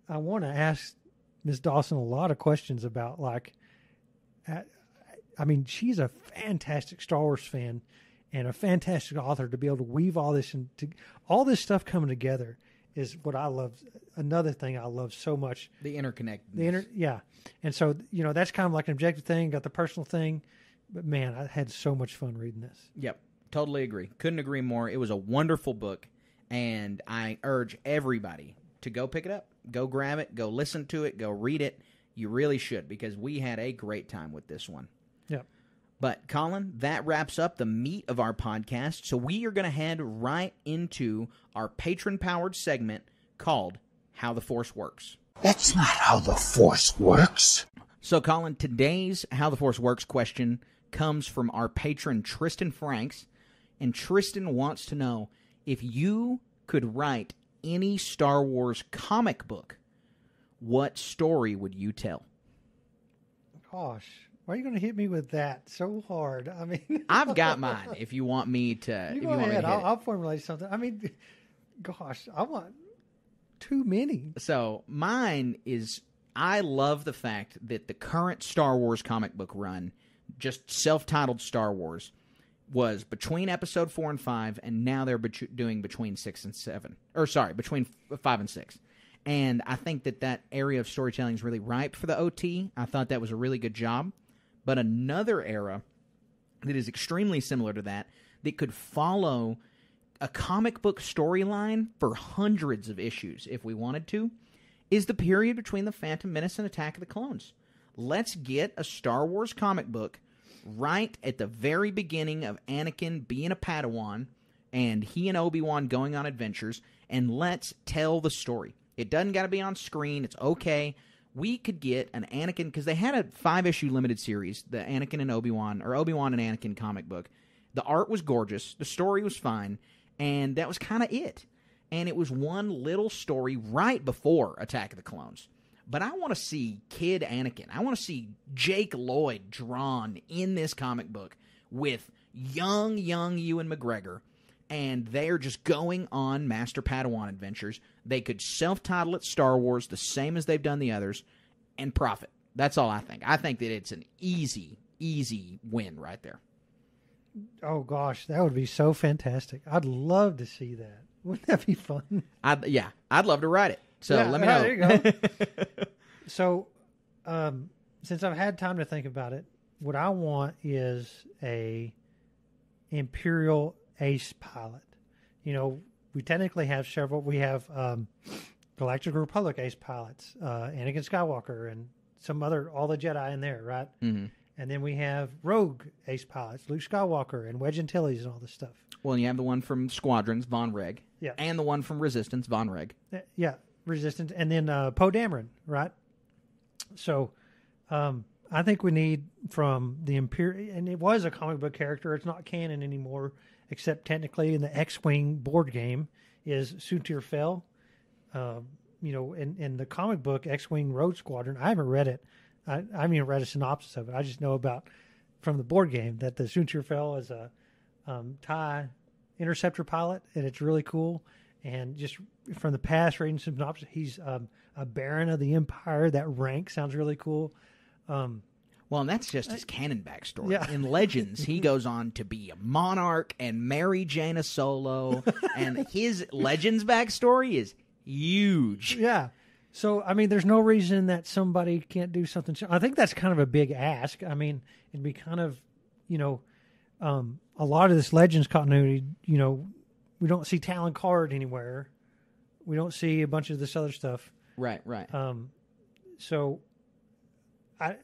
I want to ask Ms. Dawson a lot of questions about, she's a fantastic Star Wars fan and a fantastic author. To be able to weave all this into all this stuff coming together is what I love. Another thing I love so much. The interconnectedness. Yeah. And so, that's kind of like an objective thing, got the personal thing. But man, I had so much fun reading this. Yep. Totally agree. Couldn't agree more. It was a wonderful book, and I urge everybody to go pick it up, go grab it, go listen to it, go read it. You really should, because we had a great time with this one. Yep. But, Colin, that wraps up the meat of our podcast, so we are going to head right into our patron-powered segment called How the Force Works. That's not how the Force works. So, Colin, today's How the Force Works question comes from our patron, Tristan Franks, and Tristan wants to know, if you could write any Star Wars comic book, what story would you tell? Gosh. Why are you going to hit me with that so hard? I mean, I've got mine. If you want me to, you go ahead. I'll formulate something. I mean, gosh, I want too many. So mine is, I love the fact that the current Star Wars comic book run, just self-titled Star Wars, was between Episode 4 and 5, and now they're doing between 6 and 7. Or sorry, between 5 and 6. And I think that area of storytelling is really ripe for the OT. I thought that was a really good job. But another era that is extremely similar to that could follow a comic book storyline for hundreds of issues, if we wanted to, is the period between The Phantom Menace and Attack of the Clones. Let's get a Star Wars comic book right at the very beginning of Anakin being a Padawan and he and Obi-Wan going on adventures, and let's tell the story. It doesn't got to be on screen. It's okay. We could get an Anakin, because they had a 5-issue limited series, the Anakin and Obi-Wan, or Obi-Wan and Anakin comic book. The art was gorgeous. The story was fine. And that was kind of it. And it was one little story right before Attack of the Clones. But I want to see Kid Anakin. I want to see Jake Lloyd drawn in this comic book with young Ewan McGregor. And they're just going on Master Padawan adventures. They could self-title it Star Wars, the same as they've done the others, and profit. That's all I think. I think that it's an easy win right there. Oh, gosh, that would be so fantastic. I'd love to see that. Wouldn't that be fun? I'd love to write it. So let me know. There you go. So, since I've had time to think about it, what I want is a Imperial Ace pilot. We technically have several. We have Galactic Republic Ace pilots, Anakin Skywalker, and all the Jedi in there, right? Mm-hmm. And then we have Rogue Ace pilots, Luke Skywalker and Wedge Antilles and all this stuff. Well, and you have the one from Squadrons, Von Reg. Yeah. And the one from Resistance, Von Reg. Yeah, Resistance. And then Poe Dameron, right? So I think we need from the Imperial, and it was a comic book character. It's not canon anymore, except technically in the X-Wing board game is Suntir Fel. In the comic book X-Wing Rogue Squadron, I haven't read it. I haven't even read a synopsis of it. I just know about from the board game that the Suntir Fel is a TIE interceptor pilot, and it's really cool. And just from the past reading some synopsis, he's a Baron of the Empire. That rank sounds really cool. Well, and that's just his canon backstory. Yeah. In Legends, he goes on to be a monarch and marry Jaina Solo, and his Legends backstory is huge. Yeah. So, I mean, there's no reason that somebody can't do something. I think that's kind of a big ask. I mean, it'd be kind of, a lot of this Legends continuity, we don't see Talon Card anywhere. We don't see a bunch of this other stuff. Right. So, I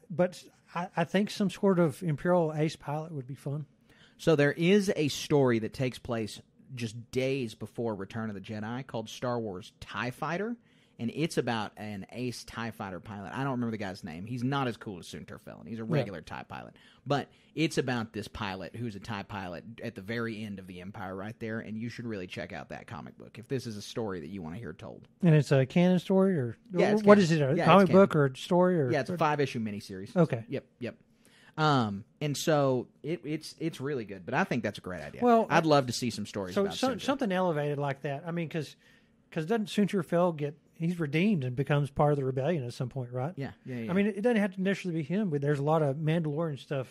think some sort of Imperial Ace pilot would be fun. So there is a story that takes place just days before Return of the Jedi called Star Wars TIE Fighter, and it's about an ace TIE Fighter pilot. I don't remember the guy's name. He's not as cool as Suntir Fel. He's a regular TIE pilot. But it's about this pilot who's a TIE pilot at the very end of the Empire right there, and you should really check out that comic book if this is a story that you want to hear told. And it's a canon story? Or it's what canon. is it, a Yeah, comic it's book or a story? Or yeah, it's a 5-issue miniseries. Okay. Yep. And so it's really good, but I think that's a great idea. Well, I'd love to see some stories about Suntir. something elevated like that. I mean, because doesn't Suntir Fel he's redeemed and becomes part of the rebellion at some point, right? Yeah. I mean, it doesn't have to necessarily be him, but there's a lot of Mandalorian stuff.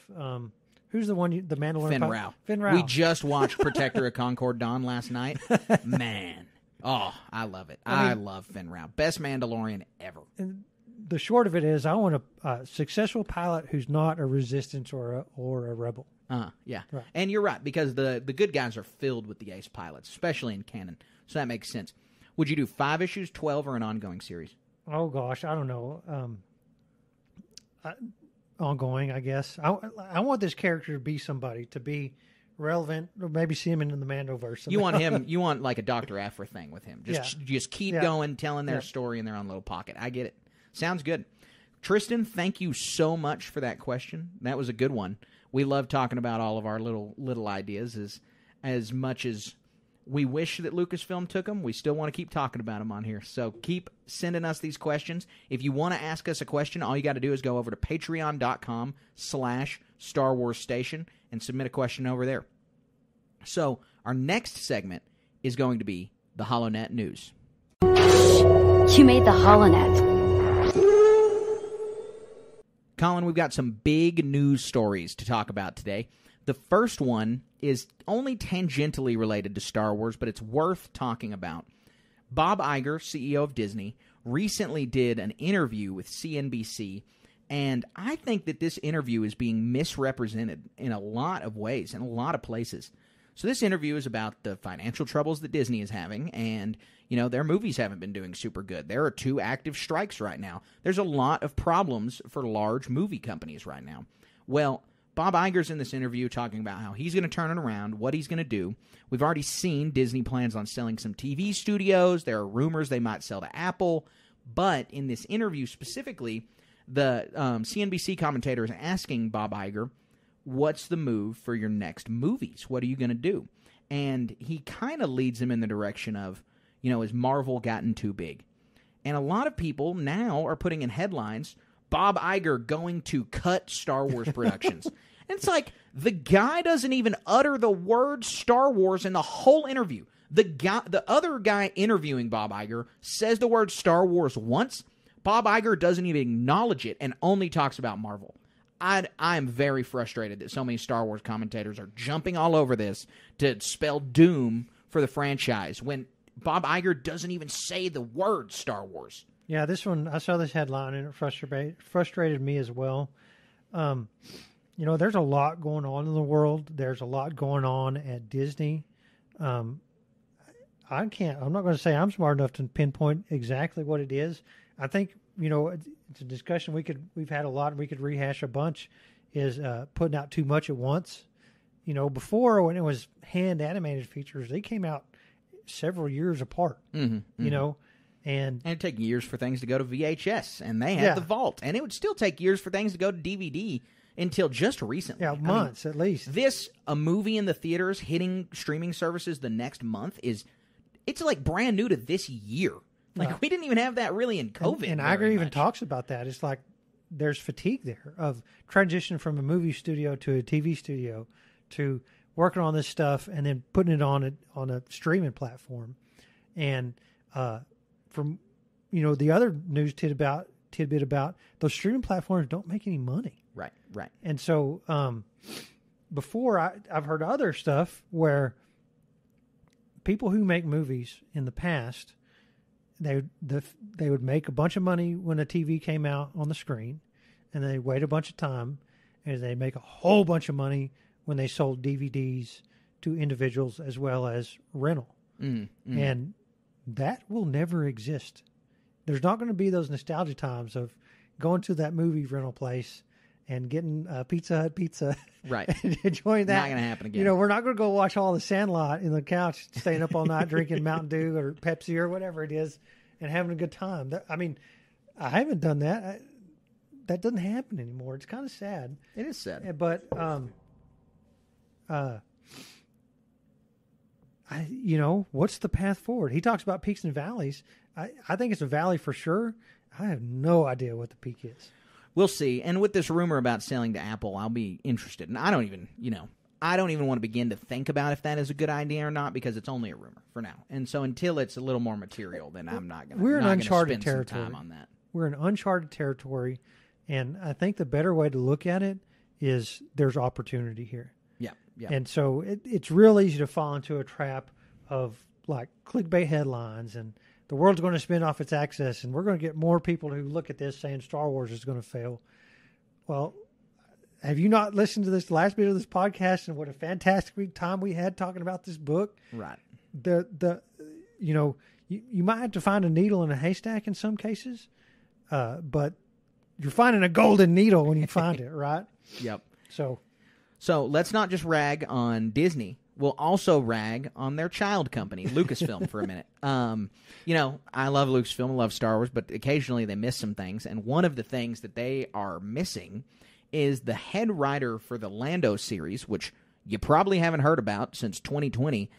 Who's the one? The Mandalorian? Finn Rao. We just watched Protector of Concord Dawn last night. Man, I love it. I love Finn Rao. Best Mandalorian ever. And the short of it is, I want a successful pilot who's not a resistance or a rebel. Yeah. Right. And you're right, because the good guys are filled with the ace pilots, especially in canon. So that makes sense. Would you do 5 issues, 12, or an ongoing series? Oh, gosh, I don't know. Ongoing, I guess. I want this character to be somebody, to be relevant, or maybe see him in the Mandoverse. You want him? You want like a Dr. Aphra thing with him? Just keep going, telling their story in their own little pocket. I get it. Sounds good. Tristan, thank you so much for that question. That was a good one. We love talking about all of our little ideas. As much as we wish that Lucasfilm took them, we still want to keep talking about them on here. So keep sending us these questions. If you want to ask us a question, all you got to do is go over to patreon.com/Star Wars Station and submit a question over there. So our next segment is going to be the HoloNet News. You made the HoloNet. Colin, we've got some big news stories to talk about today. The first one is only tangentially related to Star Wars, but it's worth talking about. Bob Iger, CEO of Disney, recently did an interview with CNBC, and I think that this interview is being misrepresented in a lot of ways, in a lot of places. So this interview is about the financial troubles that Disney is having, and, their movies haven't been doing super good. There are 2 active strikes right now. There's a lot of problems for large movie companies right now. Well, Bob Iger's in this interview talking about how he's going to turn it around, what he's going to do. We've already seen Disney plans on selling some TV studios. There are rumors they might sell to Apple. But in this interview specifically, the CNBC commentator is asking Bob Iger, what's the move for your next movies? What are you going to do? And he kind of leads him in the direction of, has Marvel gotten too big? And a lot of people now are putting in headlines, Bob Iger going to cut Star Wars productions. And it's like, the guy doesn't even utter the word Star Wars in the whole interview. The other guy interviewing Bob Iger says the word Star Wars once. Bob Iger doesn't even acknowledge it and only talks about Marvel. I am very frustrated that so many Star Wars commentators are jumping all over this to spell doom for the franchise when Bob Iger doesn't even say the word Star Wars. Yeah, this one, I saw this headline and it frustrated me as well. There's a lot going on in the world. There's a lot going on at Disney. I'm not going to say I'm smart enough to pinpoint exactly what it is. I think, it's a discussion we've had a lot and we could rehash a bunch, is putting out too much at once. Before, when it was hand animated features, they came out several years apart, and it'd take years for things to go to VHS, and they had the vault, and it would still take years for things to go to DVD until just recently. Yeah, months at least. A movie in the theaters hitting streaming services the next month it's like brand new to this year. Like we didn't even have that really in COVID. And Iger even talks about that. It's like there's fatigue there of transition from a movie studio to a TV studio to working on this stuff and then putting it on a streaming platform. And from the other news tidbit about those streaming platforms don't make any money. Right. And so before I've heard other stuff where people who make movies in the past, they would make a bunch of money when a TV came out on the screen, and they wait a bunch of time, and they make a whole bunch of money when they sold DVDs to individuals as well as rental. And that will never exist. There's not going to be those nostalgia times of going to that movie rental place and getting Pizza Hut pizza, right? And enjoying that. Not going to happen again. We're not going to go watch all the Sandlot in the couch, staying up all night drinking Mountain Dew or Pepsi or whatever it is, and having a good time. I haven't done that. That doesn't happen anymore. It's kind of sad. It is sad. But what's the path forward? He talks about peaks and valleys. I think it's a valley for sure. I have no idea what the peak is. We'll see. And with this rumor about selling to Apple, I'll be interested. And I don't even want to begin to think about if that is a good idea or not, because it's only a rumor for now. And so until it's a little more material, then I'm not going to. We're in uncharted spend territory. some time on that. We're in uncharted territory, and I think the better way to look at it is there's opportunity here. Yeah. And so it's real easy to fall into a trap of like clickbait headlines and the world's going to spin off its axis, and we're going to get more people who look at this saying Star Wars is going to fail. Well, have you not listened to this last bit of this podcast and what a fantastic time we had talking about this book? Right. You might have to find a needle in a haystack in some cases, but you're finding a golden needle when you find it, right? Yep. So let's not just rag on Disney. We'll also rag on their child company, Lucasfilm, for a minute. I love Lucasfilm, I love Star Wars, but occasionally they miss some things. And one of the things that they are missing is the head writer for the Lando series, which you probably haven't heard about since 2020,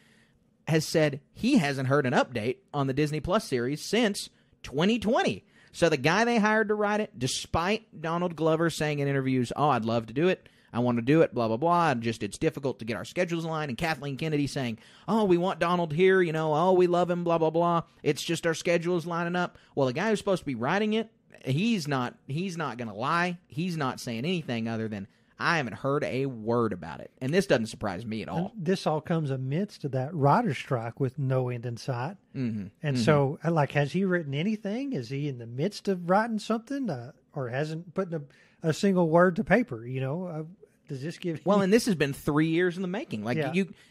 has said he hasn't heard an update on the Disney Plus series since 2020. So the guy they hired to write it, despite Donald Glover saying in interviews, I'd love to do it, I want to do it, blah, blah, blah. It's difficult to get our schedules aligned. And Kathleen Kennedy saying, we want Donald here, we love him, blah, blah, blah. It's just our schedules lining up. Well, the guy who's supposed to be writing it, he's not going to lie. He's not saying anything other than, I haven't heard a word about it. And this doesn't surprise me at all. And this all comes amidst of that writer's strike with no end in sight. Mm-hmm. And so, has he written anything? Is he in the midst of writing something or hasn't put a single word to paper, Does this give? Well, and this has been 3 years in the making.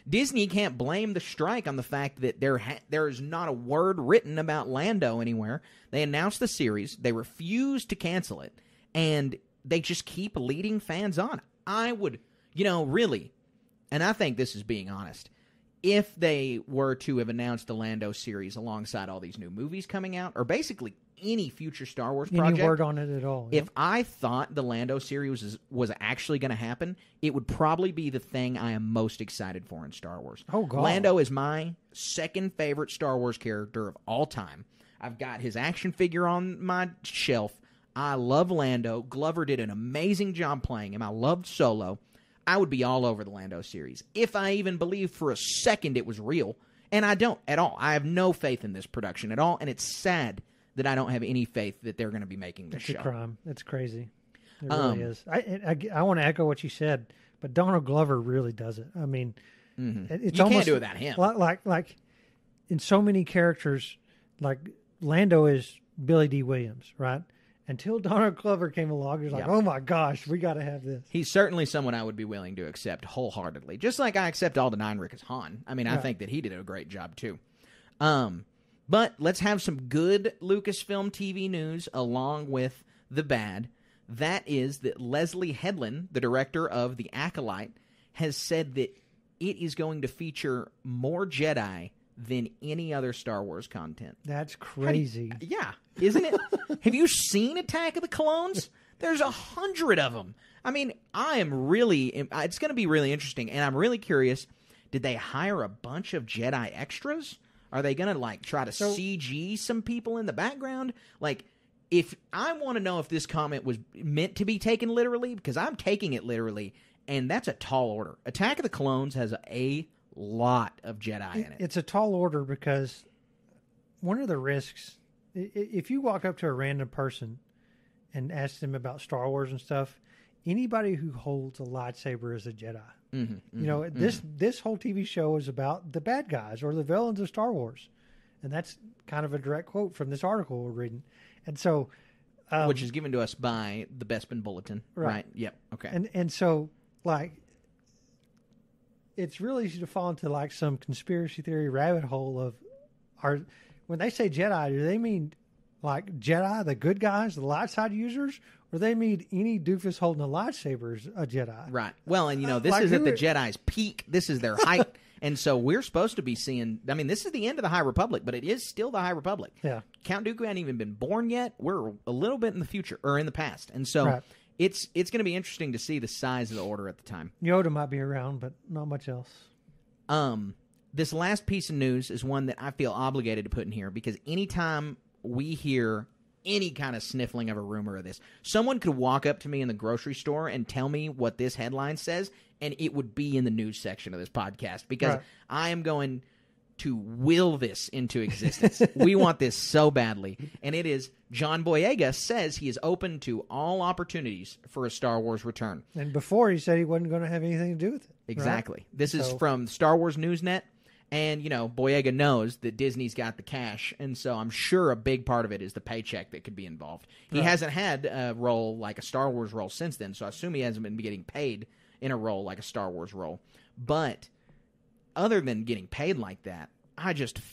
Disney can't blame the strike on the fact that there is not a word written about Lando anywhere. They announced the series, they refused to cancel it, and they just keep leading fans on. I would, really, and I think this is being honest. If they were to have announced the Lando series alongside all these new movies coming out, or basically any future Star Wars project, any word on it at all? If I thought the Lando series was actually going to happen, it would probably be the thing I am most excited for in Star Wars. Oh, God. Lando is my second favorite Star Wars character of all time. I've got his action figure on my shelf. I love Lando. Glover did an amazing job playing him. I loved Solo. I would be all over the Lando series if I even believed for a second it was real. And I don't at all. I have no faith in this production at all, and it's sad that I don't have any faith that they're going to be making this show. It's a crime. It's crazy. It really is. I want to echo what you said, but Donald Glover really does it. I mean, it's you almost, can't do it without him. Like in so many characters, like Lando is Billy D. Williams, right? Until Donald Glover came along, he's like, oh my gosh, we got to have this. He's certainly someone I would be willing to accept wholeheartedly. Just like I accept Alden Ehrenreich as Han. I mean, I think that he did a great job too. But let's have some good Lucasfilm TV news along with the bad. That is that Leslie Headland, the director of The Acolyte, has said that it is going to feature more Jedi than any other Star Wars content. That's crazy. Yeah, isn't it? Have you seen Attack of the Clones? There's 100 of them. I mean, it's going to be really interesting, and I'm really curious, did they hire a bunch of Jedi extras? Are they going to, try to CG some people in the background? If I want to know if this comment was meant to be taken literally, because I'm taking it literally, and that's a tall order. Attack of the Clones has a lot of Jedi in it. It's a tall order because one of the risks, if you walk up to a random person and ask them about Star Wars and stuff, anybody who holds a lightsaber is a Jedi. This whole TV show is about the bad guys or the villains of Star Wars. And that's kind of a direct quote from this article we're reading. And so... which is given to us by the Bespin Bulletin, right? Yep, okay. And so, it's really easy to fall into, some conspiracy theory rabbit hole of... when they say Jedi, do they mean, Jedi, the good guys, the light side users? Or they mean any doofus holding a lightsaber is a Jedi? Right. Well, and, this is at the Jedi's peak. This is their height. And so we're supposed to be seeing... I mean, this is the end of the High Republic, but it is still the High Republic. Yeah. Count Dooku hadn't even been born yet. We're a little bit in the future, or in the past. And so it's going to be interesting to see the size of the Order at the time. Yoda might be around, but not much else. This last piece of news is one that I feel obligated to put in here, because anytime we hear any kind of sniffling of a rumor of this, someone could walk up to me in the grocery store and tell me what this headline says, and it would be in the news section of this podcast, because I am going to will this into existence. We want this so badly. And it is, John Boyega says he is open to all opportunities for a Star Wars return. And before he said he wasn't going to have anything to do with it. Exactly. Right? This is from Star Wars Newsnet. And, Boyega knows that Disney's got the cash, and so I'm sure a big part of it is the paycheck that could be involved. He hasn't had a role like a Star Wars role since then, so I assume he hasn't been getting paid in a role like a Star Wars role. But other than getting paid like that,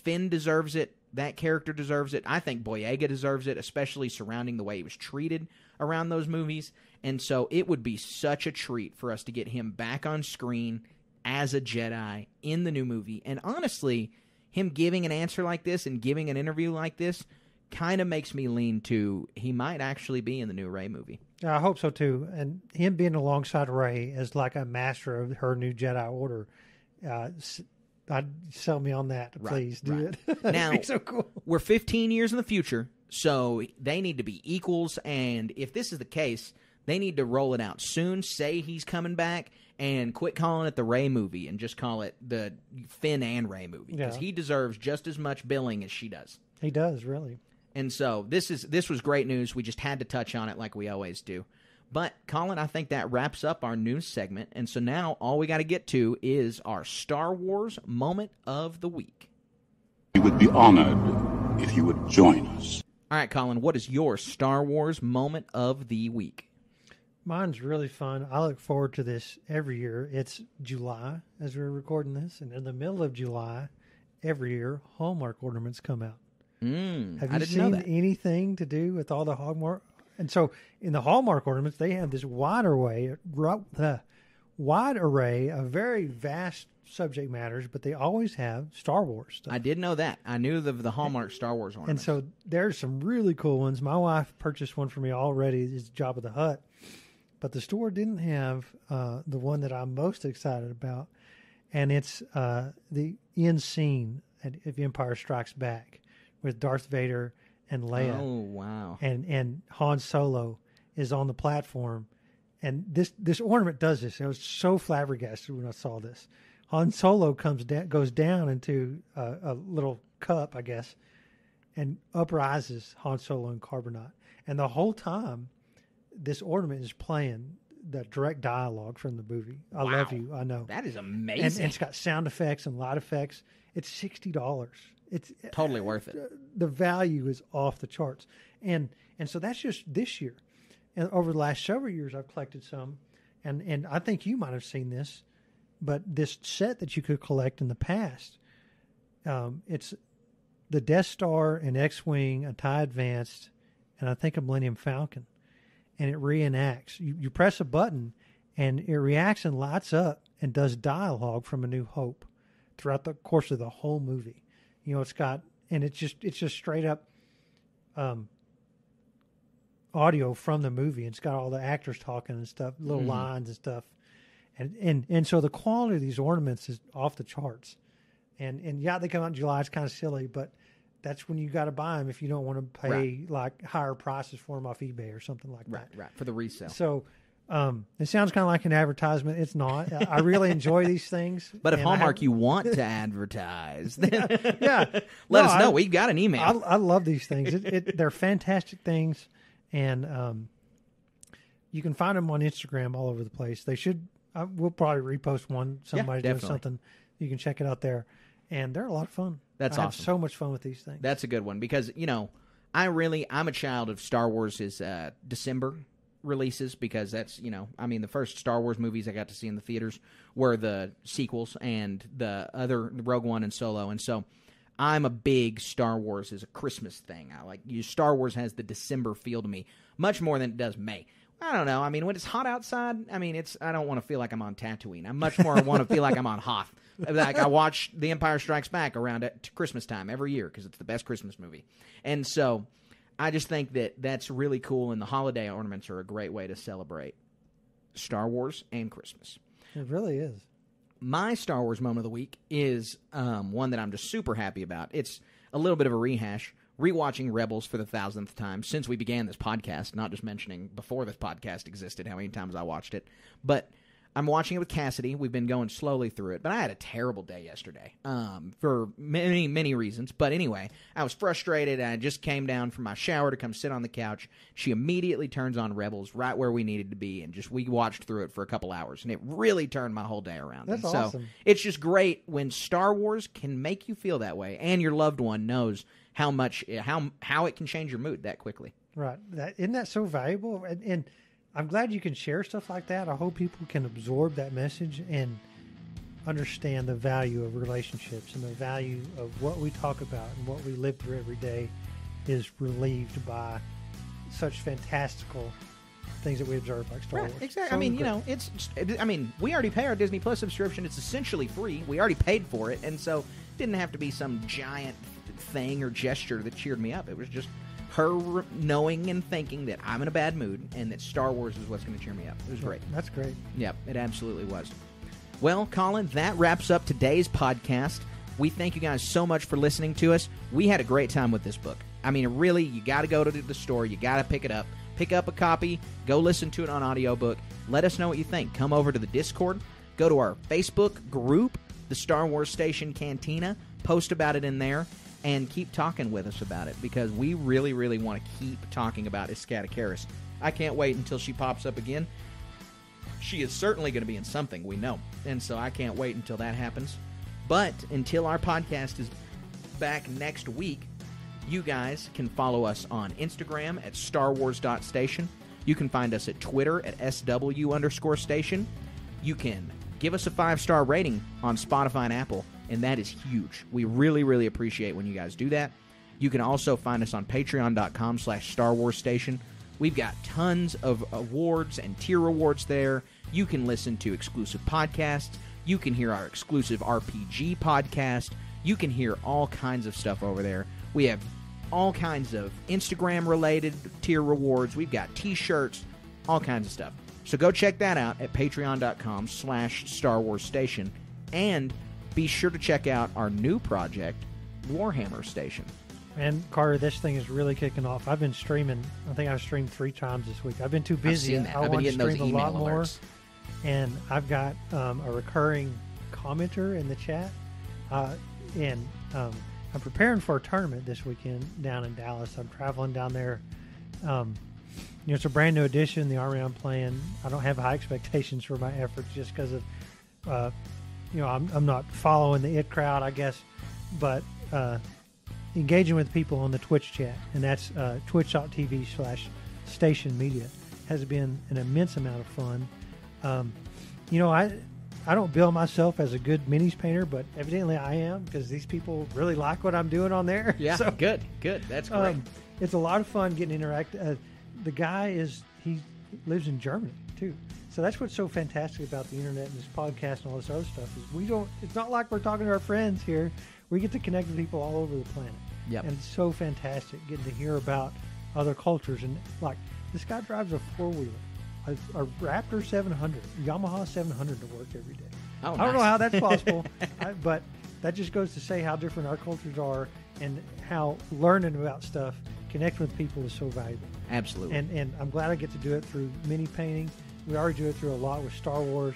Finn deserves it. That character deserves it. I think Boyega deserves it, especially surrounding the way he was treated around those movies. And so it would be such a treat for us to get him back on screen as a Jedi in the new movie. And honestly, him giving an answer like this and giving an interview like this kind of makes me lean to he might actually be in the new Rey movie. I hope so too. And him being alongside Rey as like a master of her new Jedi Order, I'd sell me on that. Please do it. Now, so cool. We're 15 years in the future, so they need to be equals. And if this is the case, they need to roll it out soon. Say he's coming back, and quit calling it the Rey movie and just call it the Finn and Rey movie, because he deserves just as much billing as she does. He does, really. And so this was great news. We just had to touch on it like we always do. But, Colin, I think that wraps up our news segment. And so now all we got to get to is our Star Wars moment of the week. We would be honored if you would join us. All right, Colin, what is your Star Wars moment of the week? Mine's really fun. I look forward to this every year. It's July as we're recording this, and in the middle of July, every year, Hallmark ornaments come out. Have you seen anything to do with all the Hallmark? And so, in the Hallmark ornaments, they have this wide array of very vast subject matters, but they always have Star Wars stuff. I did know that. I knew the Hallmark Star Wars ornaments. And so, there's some really cool ones. My wife purchased one for me already. It's Jabba the Hutt. But the store didn't have the one that I'm most excited about, and it's the end scene of Empire Strikes Back with Darth Vader and Leia. Oh, wow. And Han Solo is on the platform, and this ornament does this. I was so flabbergasted when I saw this. Han Solo goes down into a little cup, I guess, and uprises Han Solo and Carbonite. And the whole time, this ornament is playing the direct dialogue from the movie. I love you. I know. That is amazing. And it's got sound effects and light effects. It's $60. It's totally worth it. The value is off the charts, and so that's just this year. And over the last several years, I've collected some, and I think you might have seen this, but this set that you could collect in the past, it's the Death Star, an X-Wing, a TIE Advanced, and I think a Millennium Falcon, and it reenacts. You press a button, and it reacts and lights up and does dialogue from A New Hope throughout the course of the whole movie. You know, it's just straight up audio from the movie. It's got all the actors talking and stuff, little lines and stuff, and so the quality of these ornaments is off the charts. And yeah, they come out in July. It's kind of silly, but that's when you got to buy them if you don't want to pay like higher prices for them off eBay or something like that. Right, for the resale. So it sounds kind of like an advertisement. It's not. I really enjoy these things. But if Hallmark, you want to advertise, then let us know. We've got an email. I love these things. They're fantastic things, and you can find them on Instagram all over the place. They should. We'll probably repost one. Somebody doing something. You can check it out there. And they're a lot of fun. That's awesome. I have so much fun with these things. That's a good one because, you know, I'm a child of Star Wars' December releases because that's, you know, I mean, the first Star Wars movies I got to see in the theaters were the sequels and the Rogue One and Solo. And so I'm a big Star Wars as a Christmas thing. Star Wars has the December feel to me much more than it does May. I don't know. I mean, when it's hot outside, I don't want to feel like I'm on Tatooine. I much more want to feel like I'm on Hoth. Like I watch The Empire Strikes Back around at Christmas time every year because it's the best Christmas movie. And so I just think that's really cool, and the holiday ornaments are a great way to celebrate Star Wars and Christmas. It really is. My Star Wars moment of the week is one that I'm just super happy about. It's a little bit of a rehash. Rewatching Rebels for the 1,000th time since we began this podcast, not just mentioning before this podcast existed how many times I watched it. But I'm watching it with Cassidy. We've been going slowly through it. But I had a terrible day yesterday for many, many reasons. But anyway, I was frustrated. I just came down from my shower to come sit on the couch. She immediately turns on Rebels right where we needed to be. And we watched through it for a couple hours. And it really turned my whole day around. That's awesome. So it's just great when Star Wars can make you feel that way. And your loved one knows how it can change your mood that quickly. Right. Isn't that so valuable? And I'm glad you can share stuff like that. I hope people can absorb that message and understand the value of relationships and the value of what we talk about and what we live through every day is relieved by such fantastical things that we observe like Star Wars. Exactly. So I mean, great. we already pay our Disney Plus subscription. It's essentially free. We already paid for it, and so it didn't have to be some giant thing or gesture that cheered me up. It was just her knowing and thinking that I'm in a bad mood and that Star Wars is what's going to cheer me up. It was great. That's great. Yep, it absolutely was. Well, Colin, that wraps up today's podcast. We thank you guys so much for listening to us. We had a great time with this book. I mean, really, you got to go to the store. You got to pick it up. Pick up a copy. Go listen to it on audiobook. Let us know what you think. Come over to the Discord. Go to our Facebook group, the Star Wars Station Cantina. Post about it in there. And keep talking with us about it because we really, really want to keep talking about Iskat Akaris. I can't wait until she pops up again. She is certainly going to be in something, we know. And so I can't wait until that happens. But until our podcast is back next week, you guys can follow us on Instagram at starwars.station. You can find us at Twitter at SW_station. You can give us a 5-star rating on Spotify and Apple. And that is huge. We really, really appreciate when you guys do that. You can also find us on patreon.com/Star Wars Station. We've got tons of awards and tier rewards there. You can listen to exclusive podcasts. You can hear our exclusive RPG podcast. You can hear all kinds of stuff over there. We have all kinds of Instagram-related tier rewards. We've got T-shirts, all kinds of stuff. So go check that out at patreon.com/Star Wars Station. And be sure to check out our new project, Warhammer Station. And Carter, this thing is really kicking off. I've been streaming. I think I've streamed 3 times this week. I've been too busy. I've been getting those email a lot more. alerts. And I've got a recurring commenter in the chat. And I'm preparing for a tournament this weekend down in Dallas. I'm traveling down there. It's a brand new edition. The army I'm playing, I don't have high expectations for my efforts just because of I'm not following the IT crowd, I guess, but engaging with people on the Twitch chat, and that's twitch.tv/Station Media, has been an immense amount of fun. I don't bill myself as a good minis painter, but evidently I am, because these people really like what I'm doing on there. Yeah, so, good. That's great. It's a lot of fun getting interact. The guy he lives in Germany too, so that's what's so fantastic about the internet and this podcast and all this other stuff is it's not like we're talking to our friends here. We get to connect with people all over the planet. Yep. And it's so fantastic getting to hear about other cultures. And like, this guy drives a 4-wheeler, a Raptor 700, Yamaha 700 to work every day. Oh, I don't know how that's possible, but that just goes to say how different our cultures are and how learning about stuff, connecting with people is so valuable. Absolutely. And I'm glad I get to do it through mini painting. We already do it through a lot with Star Wars,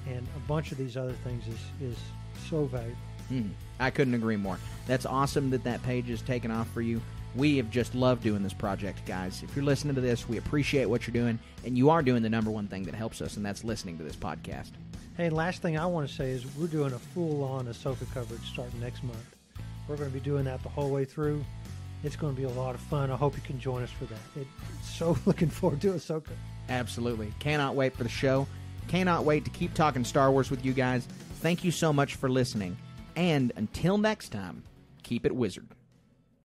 and a bunch of these other things is so valuable. I couldn't agree more. That's awesome that page is taken off for you. We have just loved doing this project, guys. If you're listening to this, we appreciate what you're doing, and you are doing the number one thing that helps us, and that's listening to this podcast. Hey, last thing I want to say is we're doing a full-on Ahsoka coverage starting next month. We're going to be doing that the whole way through. It's going to be a lot of fun. I hope you can join us for that. So looking forward to Ahsoka. Absolutely. Cannot wait for the show. Cannot wait to keep talking Star Wars with you guys. Thank you so much for listening. And until next time, keep it wizard.